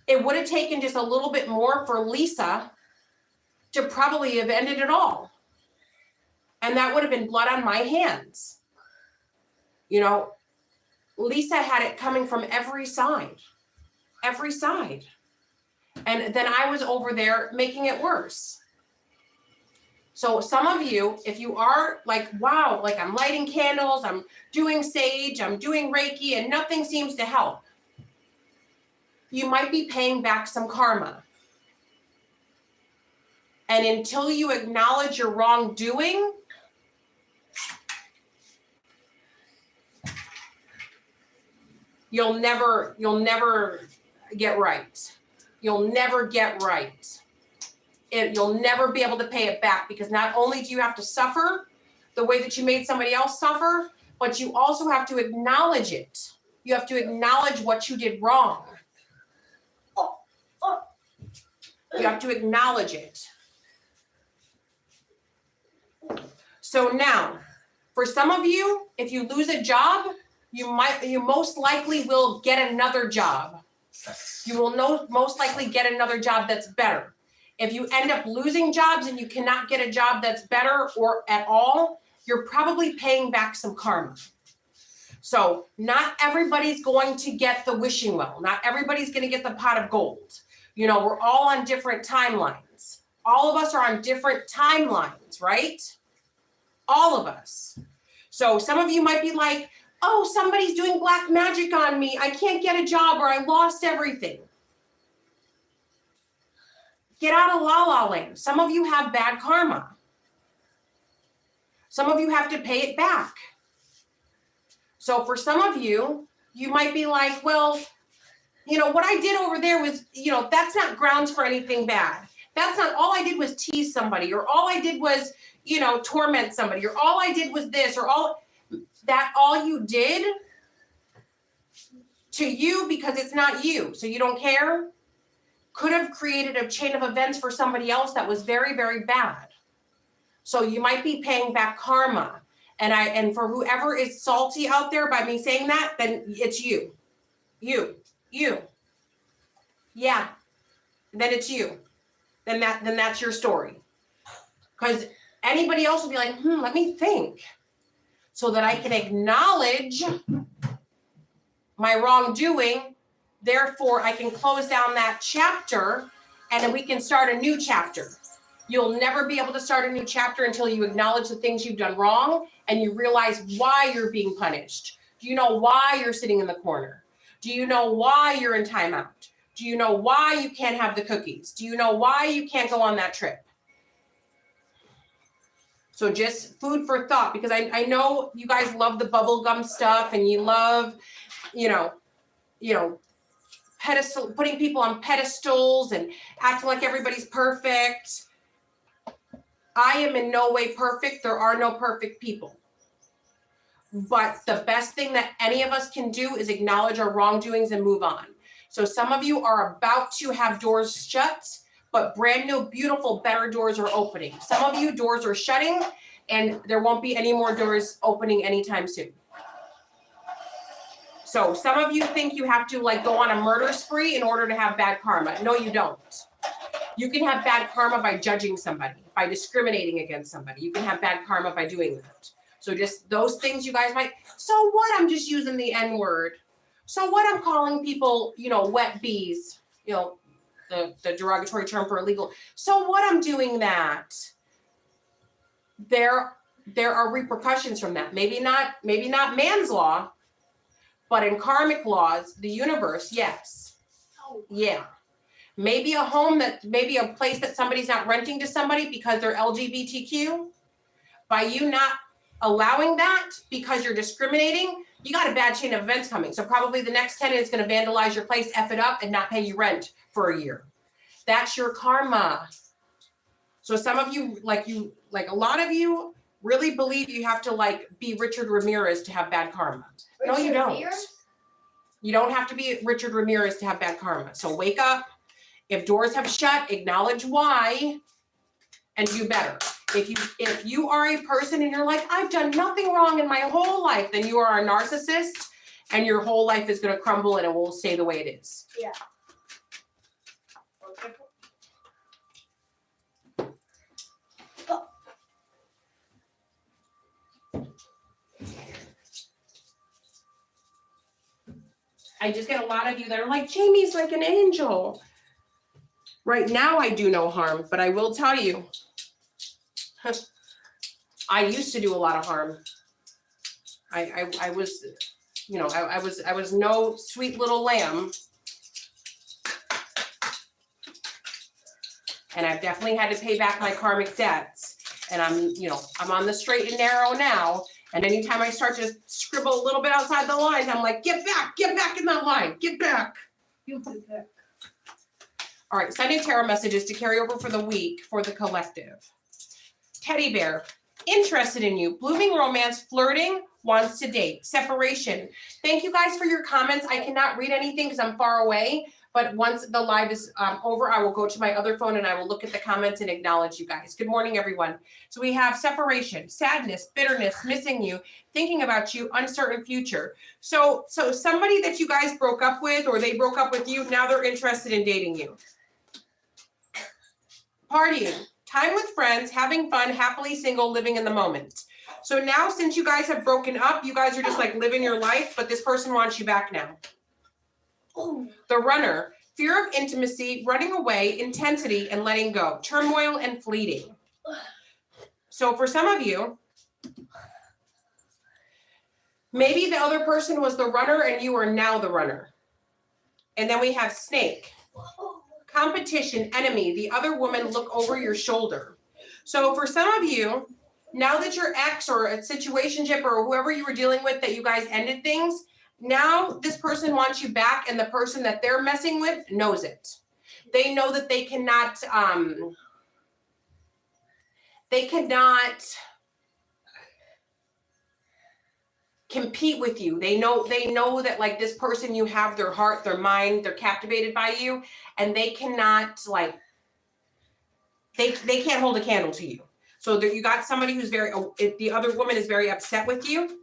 it would have taken just a little bit more for Lisa to probably have ended it all. And that would have been blood on my hands. You know, Lisa had it coming from every side. And then I was over there making it worse. So some of you, if you are like, wow, like I'm lighting candles, I'm doing sage, I'm doing Reiki, and nothing seems to help, you might be paying back some karma. And until you acknowledge your wrongdoing, you'll never get right. You'll never get right. You'll never be able to pay it back, because not only do you have to suffer the way that you made somebody else suffer, but you also have to acknowledge it. You have to acknowledge what you did wrong. You have to acknowledge it. So now, for some of you, if you lose a job, you most likely will get another job. You will most likely get another job that's better. If you end up losing jobs and you cannot get a job that's better or at all, you're probably paying back some karma. So not everybody's going to get the wishing well. Not everybody's going to get the pot of gold. You know, we're all on different timelines. All of us are on different timelines, right? All of us. So some of you might be like, oh, somebody's doing black magic on me. I can't get a job or I lost everything. Get out of la la land. Some of you have bad karma. Some of you have to pay it back. So for some of you, you might be like, well, you know, what I did over there was, you know, that's not grounds for anything bad. That's not, all I did was tease somebody, or all I did was, you know, torment somebody, or all I did was this, or all you did to you, because it's not you, so you don't care, could have created a chain of events for somebody else that was very, very bad. So you might be paying back karma. And for whoever is salty out there by me saying that, then it's you. You. Yeah. Then it's you. Then that's your story. Because anybody else will be like, let me think. So that I can acknowledge my wrongdoing. Therefore, I can close down that chapter and then we can start a new chapter. You'll never be able to start a new chapter until you acknowledge the things you've done wrong and you realize why you're being punished. Do you know why you're sitting in the corner? Do you know why you're in timeout? Do you know why you can't have the cookies? Do you know why you can't go on that trip? So just food for thought, because I know you guys love the bubblegum stuff and you love, you know, pedestal, putting people on pedestals and acting like everybody's perfect. I am in no way perfect. There are no perfect people. But the best thing that any of us can do is acknowledge our wrongdoings and move on. So some of you are about to have doors shut, but brand new, beautiful, better doors are opening. Some of you, doors are shutting and there won't be any more doors opening anytime soon. So some of you think you have to like go on a murder spree in order to have bad karma. No, you don't. You can have bad karma by judging somebody, by discriminating against somebody. You can have bad karma by doing that. So just those things you guys might, so what, I'm just using the N word. So what, I'm calling people, you know, wet bees, you know, the derogatory term for illegal. So what, I'm doing that. There are repercussions from that. Maybe not man's law, but in karmic laws, the universe, yes. Yeah. Maybe maybe a place that somebody's not renting to somebody because they're LGBTQ. By you not allowing that because you're discriminating, you got a bad chain of events coming. So probably the next tenant is going to vandalize your place, F it up, and not pay you rent for a year. That's your karma. So some of you, like a lot of you really believe you have to like be Richard Ramirez to have bad karma. No, you don't. Ramirez? You don't have to be Richard Ramirez to have bad karma. So wake up. If doors have shut, acknowledge why and do better. If you are a person and you're like, I've done nothing wrong in my whole life, then you are a narcissist and your whole life is going to crumble and it will stay the way it is. Yeah. I just get a lot of you that are like, Jamie's like an angel. Right now I do no harm, but I will tell you, I used to do a lot of harm. I was, you know, I was no sweet little lamb. And I've definitely had to pay back my karmic debts. And I'm on the straight and narrow now. And anytime I start to scribble a little bit outside the lines, I'm like, get back in that line, get back. You get back. All right, Sunday tarot messages to carry over for the week for the collective. Teddy bear, interested in you, blooming romance, flirting, wants to date, separation. Thank you guys for your comments. I cannot read anything because I'm far away, but once the live is over, I will go to my other phone and I will look at the comments and acknowledge you guys. Good morning, everyone. So we have separation, sadness, bitterness, missing you, thinking about you, uncertain future. So somebody that you guys broke up with or they broke up with you, now they're interested in dating you. Partying, time with friends, having fun, happily single, living in the moment. So now since you guys have broken up, you guys are just like living your life, but this person wants you back now. The runner, fear of intimacy, running away, intensity, and letting go, turmoil and fleeting. So for some of you, maybe the other person was the runner and you are now the runner. And then we have snake, competition, enemy, the other woman look over your shoulder. So for some of you, now that your ex or a situationship or whoever you were dealing with that you guys ended things, now this person wants you back and the person that they're messing with knows it. They know that they cannot compete with you. They know that like this person, you have their heart, their mind, they're captivated by you, and they cannot like they can't hold a candle to you. So you got somebody who's the other woman is very upset with you,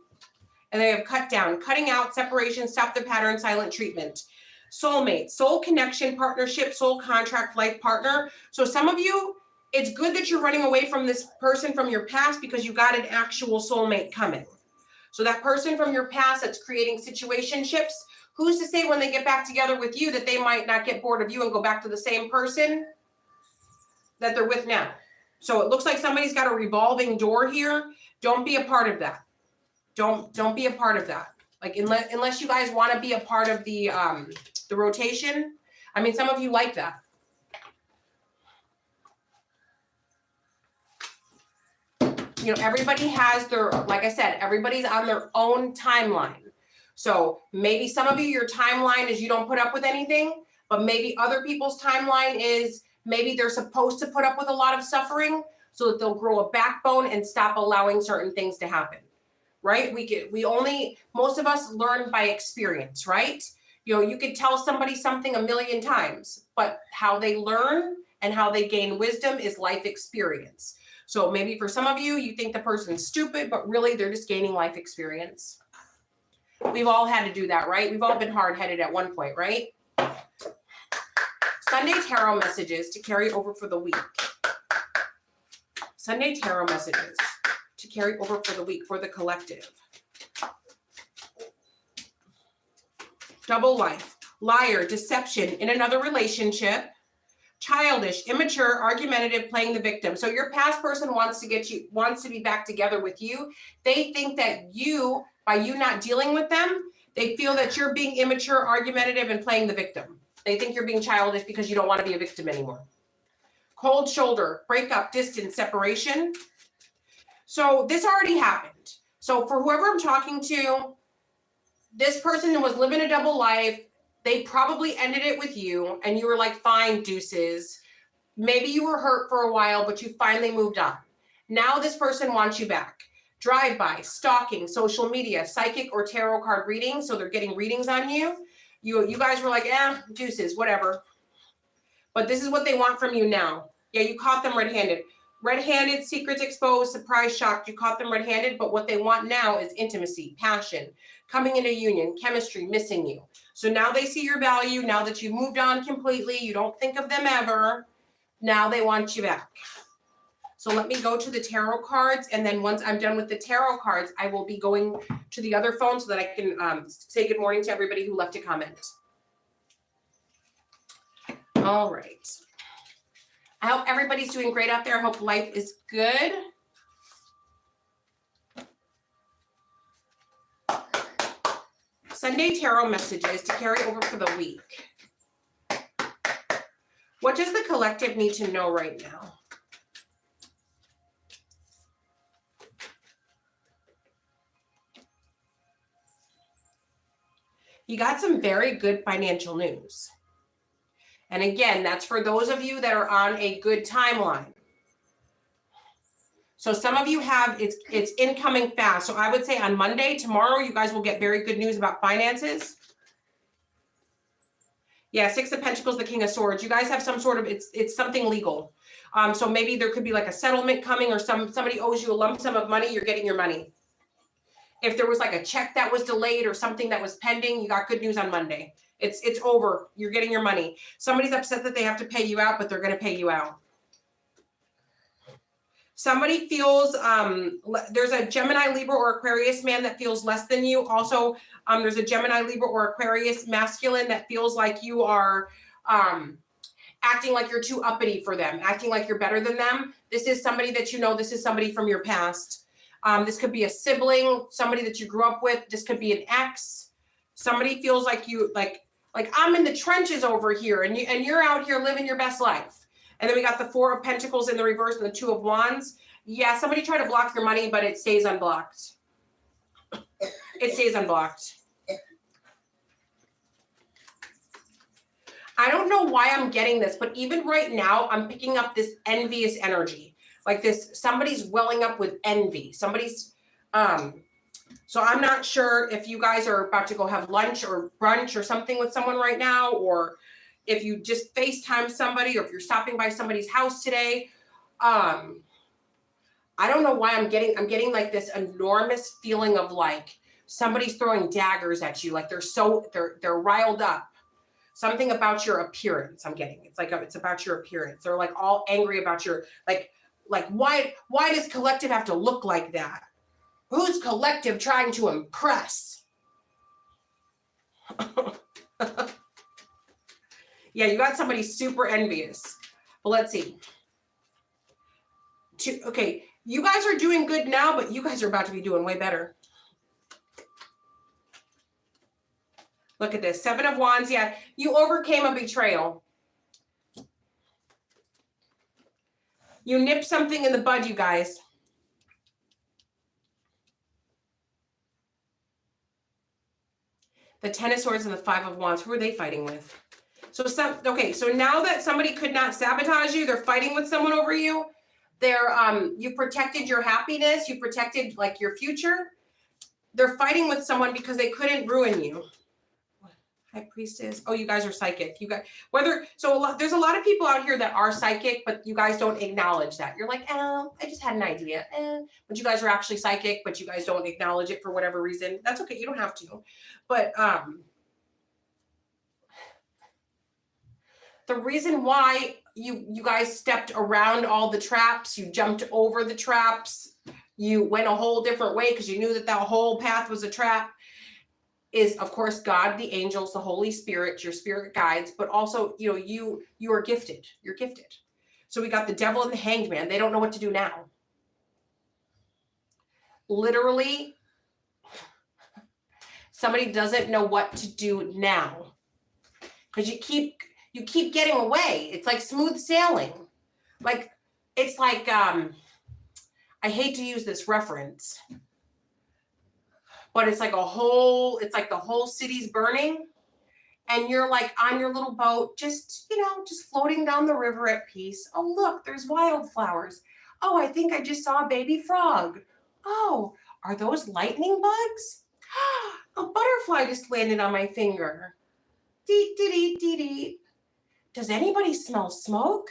and they have cut down, cutting out, separation, stop the pattern, silent treatment. Soulmate, soul connection, partnership, soul contract, life partner. So some of you, it's good that you're running away from this person from your past because you got an actual soulmate coming. So that person from your past that's creating situationships, who's to say when they get back together with you that they might not get bored of you and go back to the same person that they're with now? So it looks like somebody's got a revolving door here. Don't be a part of that. Don't be a part of that. Like unless you guys want to be a part of the rotation. I mean, some of you like that. You know, everybody has their, like I said, everybody's on their own timeline. So maybe some of you, your timeline is you don't put up with anything, but maybe other people's timeline is maybe they're supposed to put up with a lot of suffering so that they'll grow a backbone and stop allowing certain things to happen, right? Most of us learn by experience, right? You know, you could tell somebody something a million times, but how they learn and how they gain wisdom is life experience. So maybe for some of you, you think the person's stupid, but really they're just gaining life experience. We've all had to do that, right? We've all been hard-headed at one point, right? Sunday tarot messages to carry over for the week. Sunday tarot messages to carry over for the week for the collective. Double life, liar, deception in another relationship, childish, immature, argumentative, playing the victim. So your past person wants to be back together with you. They think that by you not dealing with them, they feel that you're being immature, argumentative, and playing the victim. They think you're being childish because you don't want to be a victim anymore. Cold shoulder, breakup, distance, separation. So this already happened. So for whoever I'm talking to, this person was living a double life. They probably ended it with you and you were like, fine, deuces. Maybe you were hurt for a while, but you finally moved on. Now this person wants you back. Drive-by, stalking, social media, psychic or tarot card reading. So they're getting readings on you. You guys were like, deuces, whatever. But this is what they want from you now. Yeah, you caught them red-handed. Red-handed, secrets exposed, surprise, shocked. You caught them red-handed, but what they want now is intimacy, passion, coming into union, chemistry, missing you. So now they see your value. Now that you've moved on completely, you don't think of them ever. Now they want you back. So let me go to the tarot cards, and then once I'm done with the tarot cards, I will be going to the other phone so that I can say good morning to everybody who left a comment. All right. I hope everybody's doing great out there. I hope life is good. Sunday tarot messages to carry over for the week. What does the collective need to know right now? You got some very good financial news. And again, that's for those of you that are on a good timeline. So some of you have, it's incoming fast. So I would say on Monday, tomorrow, you guys will get very good news about finances. Yeah, Six of Pentacles, the King of Swords. You guys have some sort of, it's something legal. So maybe there could be like a settlement coming or somebody owes you a lump sum of money, you're getting your money. If there was like a check that was delayed or something that was pending, you got good news on Monday. It's over. You're getting your money. Somebody's upset that they have to pay you out, but they're going to pay you out. Somebody feels, there's a Gemini, Libra, or Aquarius man that feels less than you. Also, there's a Gemini, Libra, or Aquarius masculine that feels like you are acting like you're too uppity for them, acting like you're better than them. This is somebody that you know. This is somebody from your past. This could be a sibling, somebody that you grew up with. This could be an ex. Somebody feels like you, like I'm in the trenches over here, and you're out here living your best life. And then we got the Four of Pentacles in the reverse and the Two of Wands. Yeah, somebody tried to block your money, but it stays unblocked. It stays unblocked. I don't know why I'm getting this, but even right now, I'm picking up this envious energy. Like this, somebody's welling up with envy. Somebody's, so I'm not sure if you guys are about to go have lunch or brunch or something with someone right now, or if you just FaceTime somebody, or if you're stopping by somebody's house today. I don't know why I'm getting like this enormous feeling of like somebody's throwing daggers at you. Like they're riled up. Something about your appearance I'm getting. It's like, it's about your appearance. They're like all angry about your, like why does collective have to look like that? Who's collective trying to impress? Yeah, you got somebody super envious. But let's see. Okay, you guys are doing good now, but you guys are about to be doing way better. Look at this, Seven of Wands. Yeah, you overcame a betrayal. You nipped something in the bud, you guys. The Ten of Swords and the Five of Wands. Who are they fighting with? So now that somebody could not sabotage you, they're fighting with someone over you. You protected your happiness. You protected like your future. They're fighting with someone because they couldn't ruin you. High Priestess. Oh, you guys are psychic. You guys, there's a lot of people out here that are psychic, but you guys don't acknowledge that. You're like, oh, I just had an idea. But you guys are actually psychic, but you guys don't acknowledge it for whatever reason. That's okay. You don't have to. But the reason why you guys stepped around all the traps, you jumped over the traps, you went a whole different way because you knew that whole path was a trap, is of course God, the angels, the Holy Spirit, your spirit guides, but also, you are gifted. You're gifted. So we got the Devil and the Hanged Man. They don't know what to do now. Literally, somebody doesn't know what to do now. Because you keep getting away. It's like smooth sailing. Like, it's like, I hate to use this reference, but it's like the whole city's burning, and you're like on your little boat, just floating down the river at peace. Oh, look, there's wildflowers. Oh, I think I just saw a baby frog. Oh, are those lightning bugs? A butterfly just landed on my finger. Deet, deet, deet, deet, deet. Does anybody smell smoke?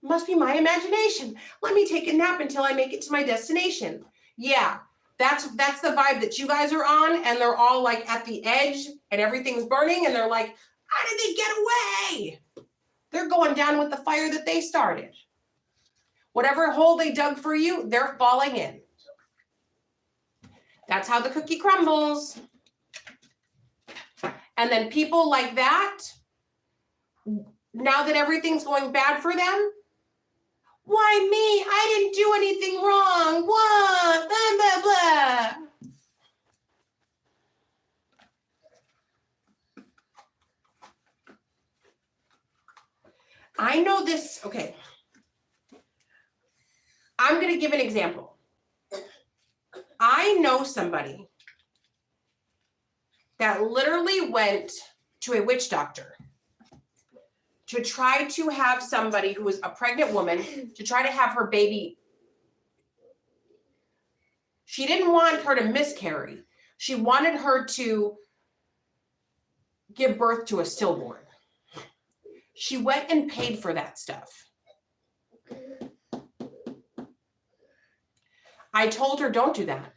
Must be my imagination. Let me take a nap until I make it to my destination. Yeah, that's the vibe that you guys are on, and they're all like at the edge and everything's burning, and they're like, how did they get away? They're going down with the fire that they started. Whatever hole they dug for you, they're falling in. That's how the cookie crumbles. And then people like that, now that everything's going bad for them, why me? I didn't do anything wrong. What? Blah, blah, blah. I know this. Okay. I'm going to give an example. I know somebody that literally went to a witch doctor to try to have somebody who was a pregnant woman to try to have her baby. She didn't want her to miscarry. She wanted her to give birth to a stillborn. She went and paid for that stuff. I told her, don't do that.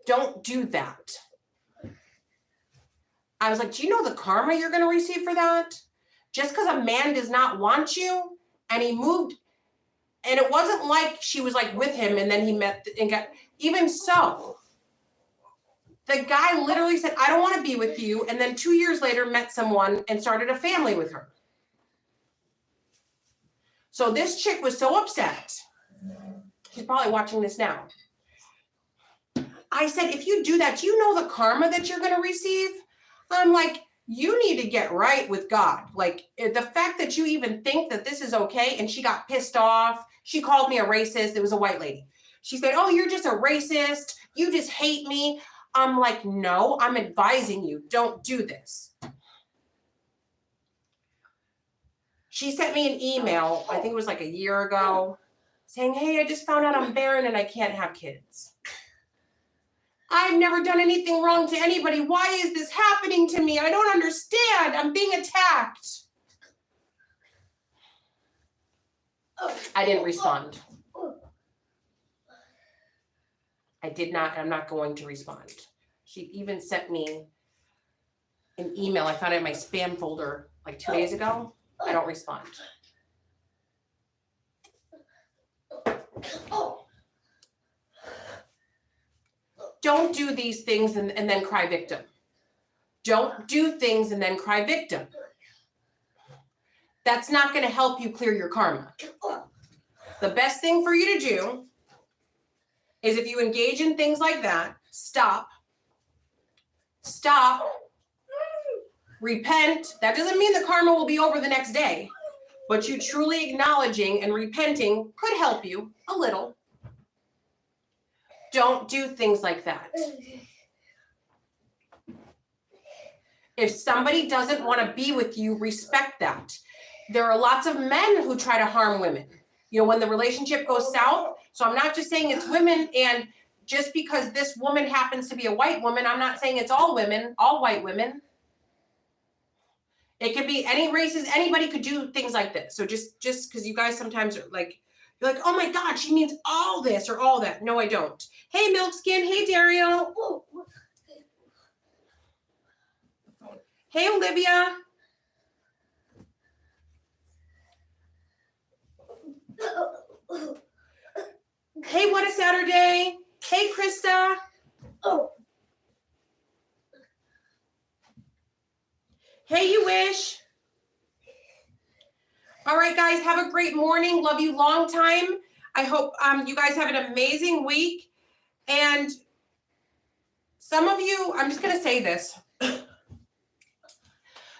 Don't do that. I was like, do you know the karma you're going to receive for that? Just because a man does not want you and he moved. And it wasn't like she was like with him and then he met and got, even so, the guy literally said, I don't want to be with you. And then 2 years later met someone and started a family with her. So this chick was so upset. She's probably watching this now. I said, if you do that, do you know the karma that you're going to receive? I'm like, you need to get right with God. Like the fact that you even think that this is okay. And she got pissed off. She called me a racist. It was a white lady. She said, oh, you're just a racist. You just hate me. I'm like, no, I'm advising you. Don't do this. She sent me an email, I think it was like a year ago, saying, hey, I just found out I'm barren and I can't have kids. I've never done anything wrong to anybody. Why is this happening to me? I don't understand. I'm being attacked. I didn't respond. I did not. I'm not going to respond. She even sent me an email. I found it in my spam folder like 2 days ago. I don't respond. Don't do these things and then cry victim. Don't do things and then cry victim. That's not going to help you clear your karma. The best thing for you to do is if you engage in things like that, stop, repent. That doesn't mean the karma will be over the next day, but you truly acknowledging and repenting could help you a little. Don't do things like that. If somebody doesn't want to be with you, respect that. There are lots of men who try to harm women. You know, when the relationship goes south. So I'm not just saying it's women, and just because this woman happens to be a white woman, I'm not saying it's all women, all white women. It could be any races, anybody could do things like this. So just because you guys sometimes are like, you're like, oh my God, she means all this or all that. No, I don't. Hey, Milk Skin. Hey, Dario. Hey, Olivia. Hey, what a Saturday. Hey, Krista. Hey, you wish. All right, guys, have a great morning. Love you long time. I hope you guys have an amazing week. And some of you, I'm just going to say this.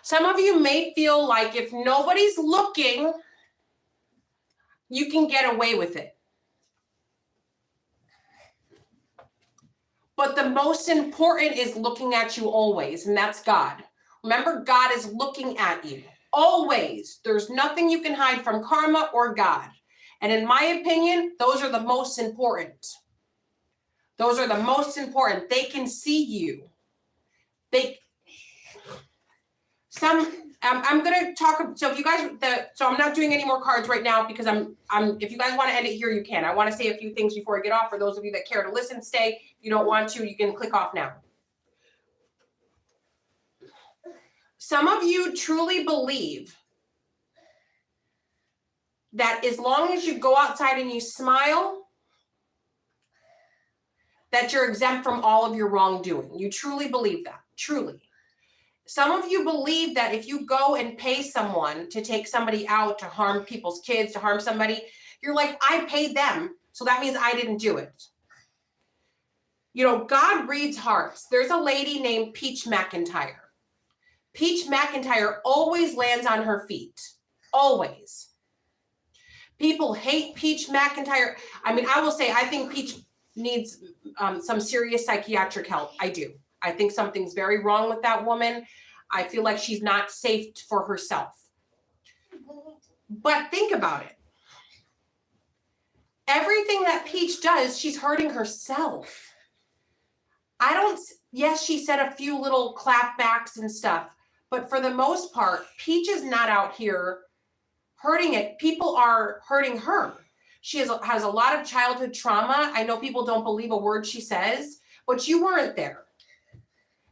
Some of you may feel like if nobody's looking, you can get away with it. But the most important is looking at you always, and that's God. Remember, God is looking at you. Always. There's nothing you can hide from karma or God. And in my opinion, those are the most important. Those are the most important. They can see you. I'm going to talk. So if you guys, so I'm not doing any more cards right now because if you guys want to end it here, you can. I want to say a few things before I get off. For those of you that care to listen, stay. If you don't want to, you can click off now. Some of you truly believe that as long as you go outside and you smile, that you're exempt from all of your wrongdoing. You truly believe that, truly. Some of you believe that if you go and pay someone to take somebody out to harm people's kids, to harm somebody, you're like, I paid them, so that means I didn't do it. You know, God reads hearts. There's a lady named Peach McIntyre. Peach McIntyre always lands on her feet. Always. People hate Peach McIntyre. I mean, I will say, I think Peach needs some serious psychiatric help. I do. I think something's very wrong with that woman. I feel like she's not safe for herself. But think about it. Everything that Peach does, she's hurting herself. Yes, she said a few little clapbacks and stuff. But for the most part, Peach is not out here hurting it. People are hurting her. She has a lot of childhood trauma. I know people don't believe a word she says, but you weren't there.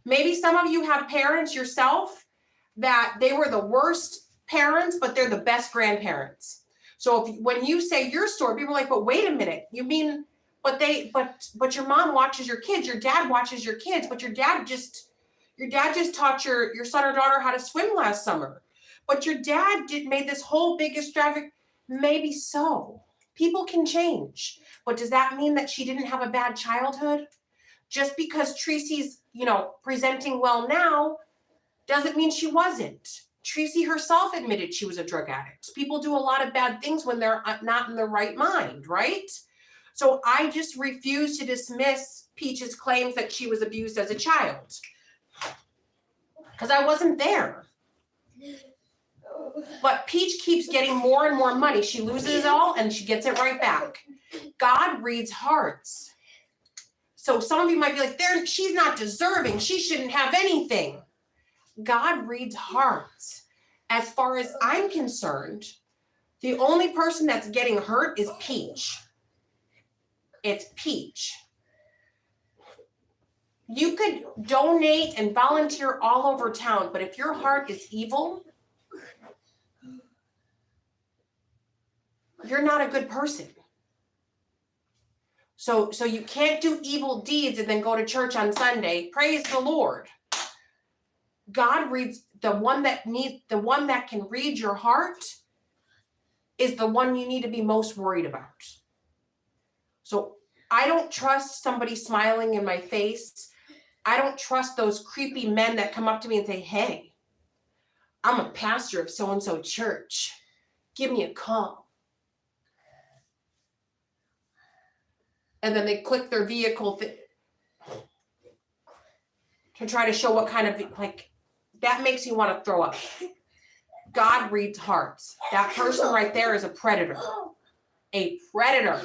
Maybe some of you have parents yourself that they were the worst parents, but they're the best grandparents. So when you say your story, people are like, but wait a minute, you mean, but your mom watches your kids, your dad watches your kids, but your dad just taught your son or daughter how to swim last summer. But your dad made this whole big extravagant, maybe so. People can change. But does that mean that she didn't have a bad childhood? Just because Tracy's, presenting well now, doesn't mean she wasn't. Tracy herself admitted she was a drug addict. People do a lot of bad things when they're not in the right mind, right? So I just refuse to dismiss Peach's claims that she was abused as a child. Because I wasn't there. But Peach keeps getting more and more money. She loses it all and she gets it right back. God reads hearts. So some of you might be like, she's not deserving. She shouldn't have anything. God reads hearts. As far as I'm concerned, the only person that's getting hurt is Peach. It's Peach. You could donate and volunteer all over town, but if your heart is evil, you're not a good person. So you can't do evil deeds and then go to church on Sunday. Praise the Lord. God reads the one that can read your heart is the one you need to be most worried about. So I don't trust somebody smiling in my face. I don't trust those creepy men that come up to me and say, hey, I'm a pastor of so-and-so church. Give me a call. And then they click their vehicle to try to show what kind of, that makes you want to throw up. God reads hearts. That person right there is a predator. A predator.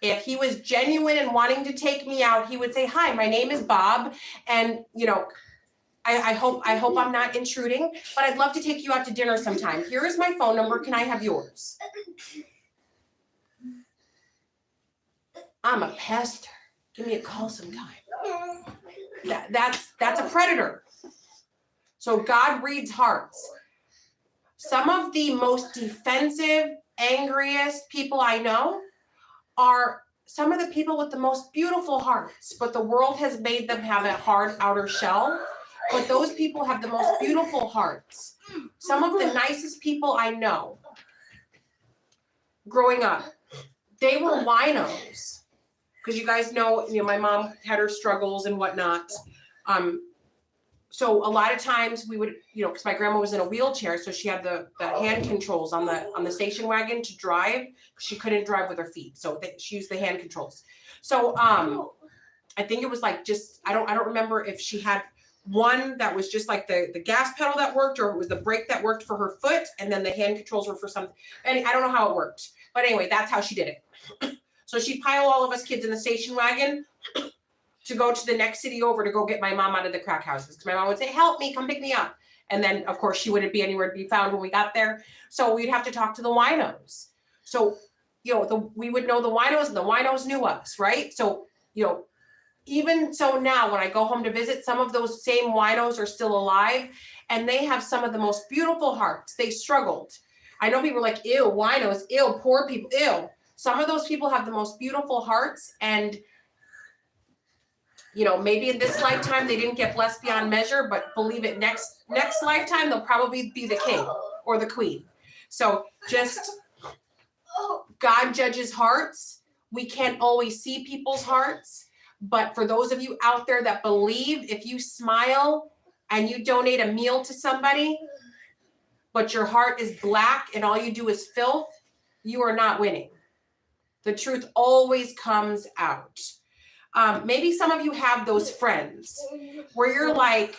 If he was genuine and wanting to take me out, he would say, hi, my name is Bob. And, I hope I'm not intruding, but I'd love to take you out to dinner sometime. Here is my phone number. Can I have yours? I'm a pastor. Give me a call sometime. That's a predator. So God reads hearts. Some of the most defensive, angriest people I know are some of the people with the most beautiful hearts, but the world has made them have a hard outer shell. But those people have the most beautiful hearts. Some of the nicest people I know growing up, they were winos. Because you guys know, my mom had her struggles and whatnot. So a lot of times we would, because my grandma was in a wheelchair, so she had the hand controls on the station wagon to drive. She couldn't drive with her feet, so she used the hand controls. So I think it was I don't remember if she had one that was just like the gas pedal that worked, or it was the brake that worked for her foot, and then the hand controls were for something. And I don't know how it worked, but anyway, that's how she did it. So she'd pile all of us kids in the station wagon to go to the next city over to go get my mom out of the crack houses. Because my mom would say, help me, come pick me up. And then, of course, she wouldn't be anywhere to be found when we got there. So we'd have to talk to the winos. So, we would know the winos, and the winos knew us, right? So, even so now, when I go home to visit, some of those same winos are still alive, and they have some of the most beautiful hearts. They struggled. I know people are like, ew, winos, ew, poor people, ew. Some of those people have the most beautiful hearts, and maybe in this lifetime they didn't get blessed beyond measure, but believe it, next lifetime they'll probably be the king or the queen. So just God judges hearts. We can't always see people's hearts, but for those of you out there that believe, if you smile and you donate a meal to somebody, but your heart is black and all you do is filth, you are not winning. The truth always comes out. Maybe some of you have those friends where you're like,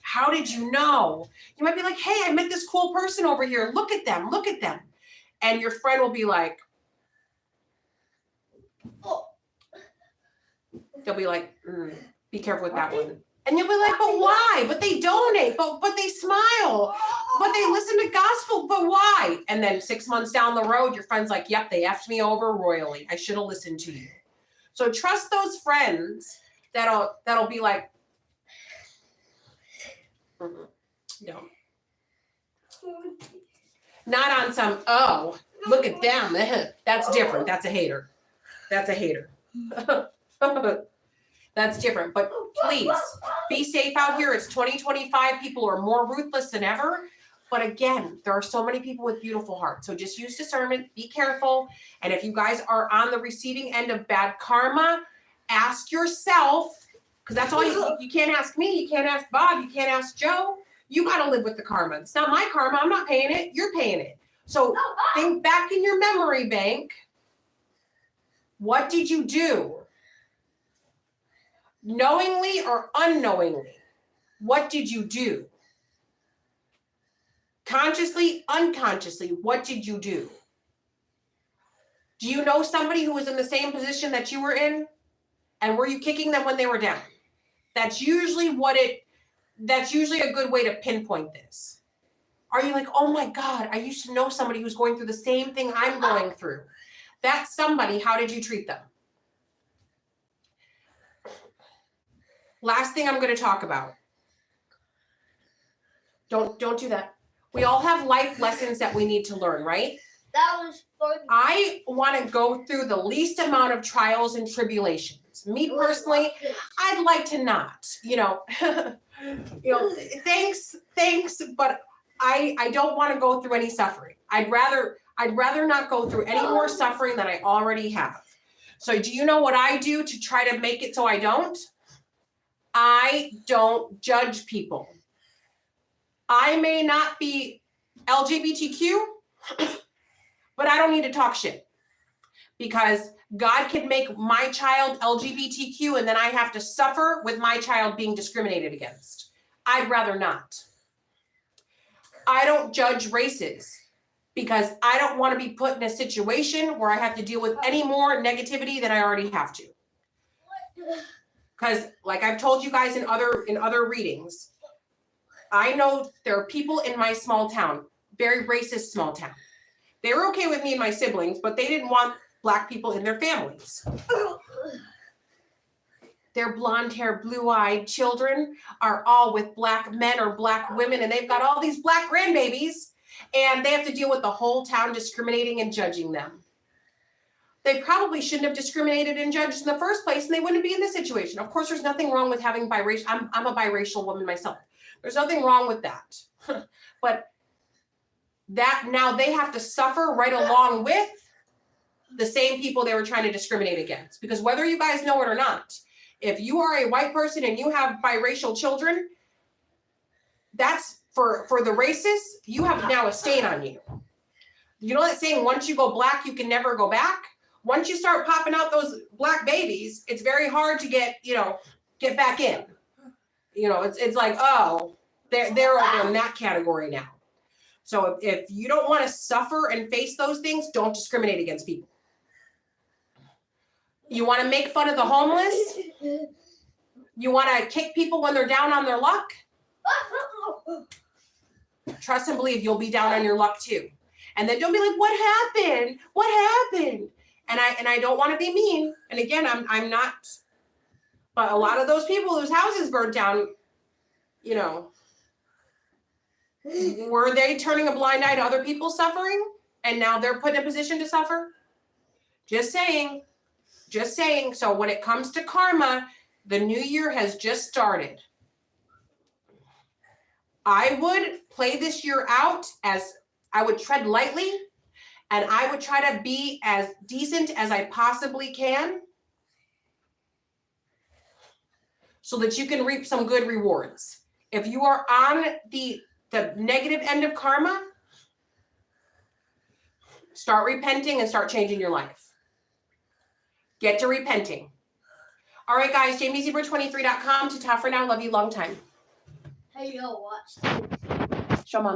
how did you know? You might be like, hey, I met this cool person over here. Look at them. And your friend will be like, they'll be like, be careful with that one. And you'll be like, but why? But they donate, but they smile, but they listen to gospel, but why? And then 6 months down the road, your friend's like, yep, they effed me over royally. I should have listened to you. So trust those friends that'll be like, no. Not on some, oh, look at them. That's different. That's a hater. That's a hater. That's different. But please be safe out here. It's 2025. People are more ruthless than ever. But again, there are so many people with beautiful hearts. So just use discernment. Be careful. And if you guys are on the receiving end of bad karma, ask yourself, because that's all you can't ask me. You can't ask Bob. You can't ask Joe. You got to live with the karma. It's not my karma. I'm not paying it. You're paying it. So think back in your memory bank. What did you do? Knowingly or unknowingly? What did you do? Consciously, unconsciously, what did you do? Do you know somebody who was in the same position that you were in? And were you kicking them when they were down? That's usually a good way to pinpoint this. Are you like, oh my God, I used to know somebody who's going through the same thing I'm going through. That's somebody. How did you treat them? Last thing I'm going to talk about. Don't do that. We all have life lessons that we need to learn, right? That was funny. I want to go through the least amount of trials and tribulations. Me personally, I'd like to not, thanks, but I don't want to go through any suffering. I'd rather not go through any more suffering than I already have. So do you know what I do to try to make it so I don't? I don't judge people. I may not be LGBTQ, but I don't need to talk shit, because God can make my child LGBTQ and then I have to suffer with my child being discriminated against. I'd rather not. I don't judge races because I don't want to be put in a situation where I have to deal with any more negativity than I already have to. Because like I've told you guys in other readings, I know there are people in my small town, very racist small town. They were okay with me and my siblings, but they didn't want Black people in their families. Their blonde hair, blue-eyed children are all with Black men or Black women, and they've got all these Black grandbabies, and they have to deal with the whole town discriminating and judging them. They probably shouldn't have discriminated and judged in the first place, and they wouldn't be in this situation. Of course, there's nothing wrong with having biracial. I'm a biracial woman myself. There's nothing wrong with that. But that now they have to suffer right along with the same people they were trying to discriminate against. Because whether you guys know it or not, if you are a white person and you have biracial children, that's for the racists, you have now a stain on you. You know that saying, once you go Black, you can never go back? Once you start popping out those Black babies, it's very hard to get back in. It's like, oh, they're over in that category now. So if you don't want to suffer and face those things, don't discriminate against people. You want to make fun of the homeless? You want to kick people when they're down on their luck? Trust and believe you'll be down on your luck too. And then don't be like, what happened? What happened? And I don't want to be mean. And again, I'm not. But a lot of those people whose houses burned down, were they turning a blind eye to other people suffering? And now they're put in a position to suffer? Just saying. So when it comes to karma, the new year has just started. I would play this year out as I would tread lightly, and I would try to be as decent as I possibly can so that you can reap some good rewards. If you are on the negative end of karma, start repenting and start changing your life. Get to repenting. All right, guys, jamiezebra23.com. To tough for now. Love you long time. Hey, yo, watch. Show mommy.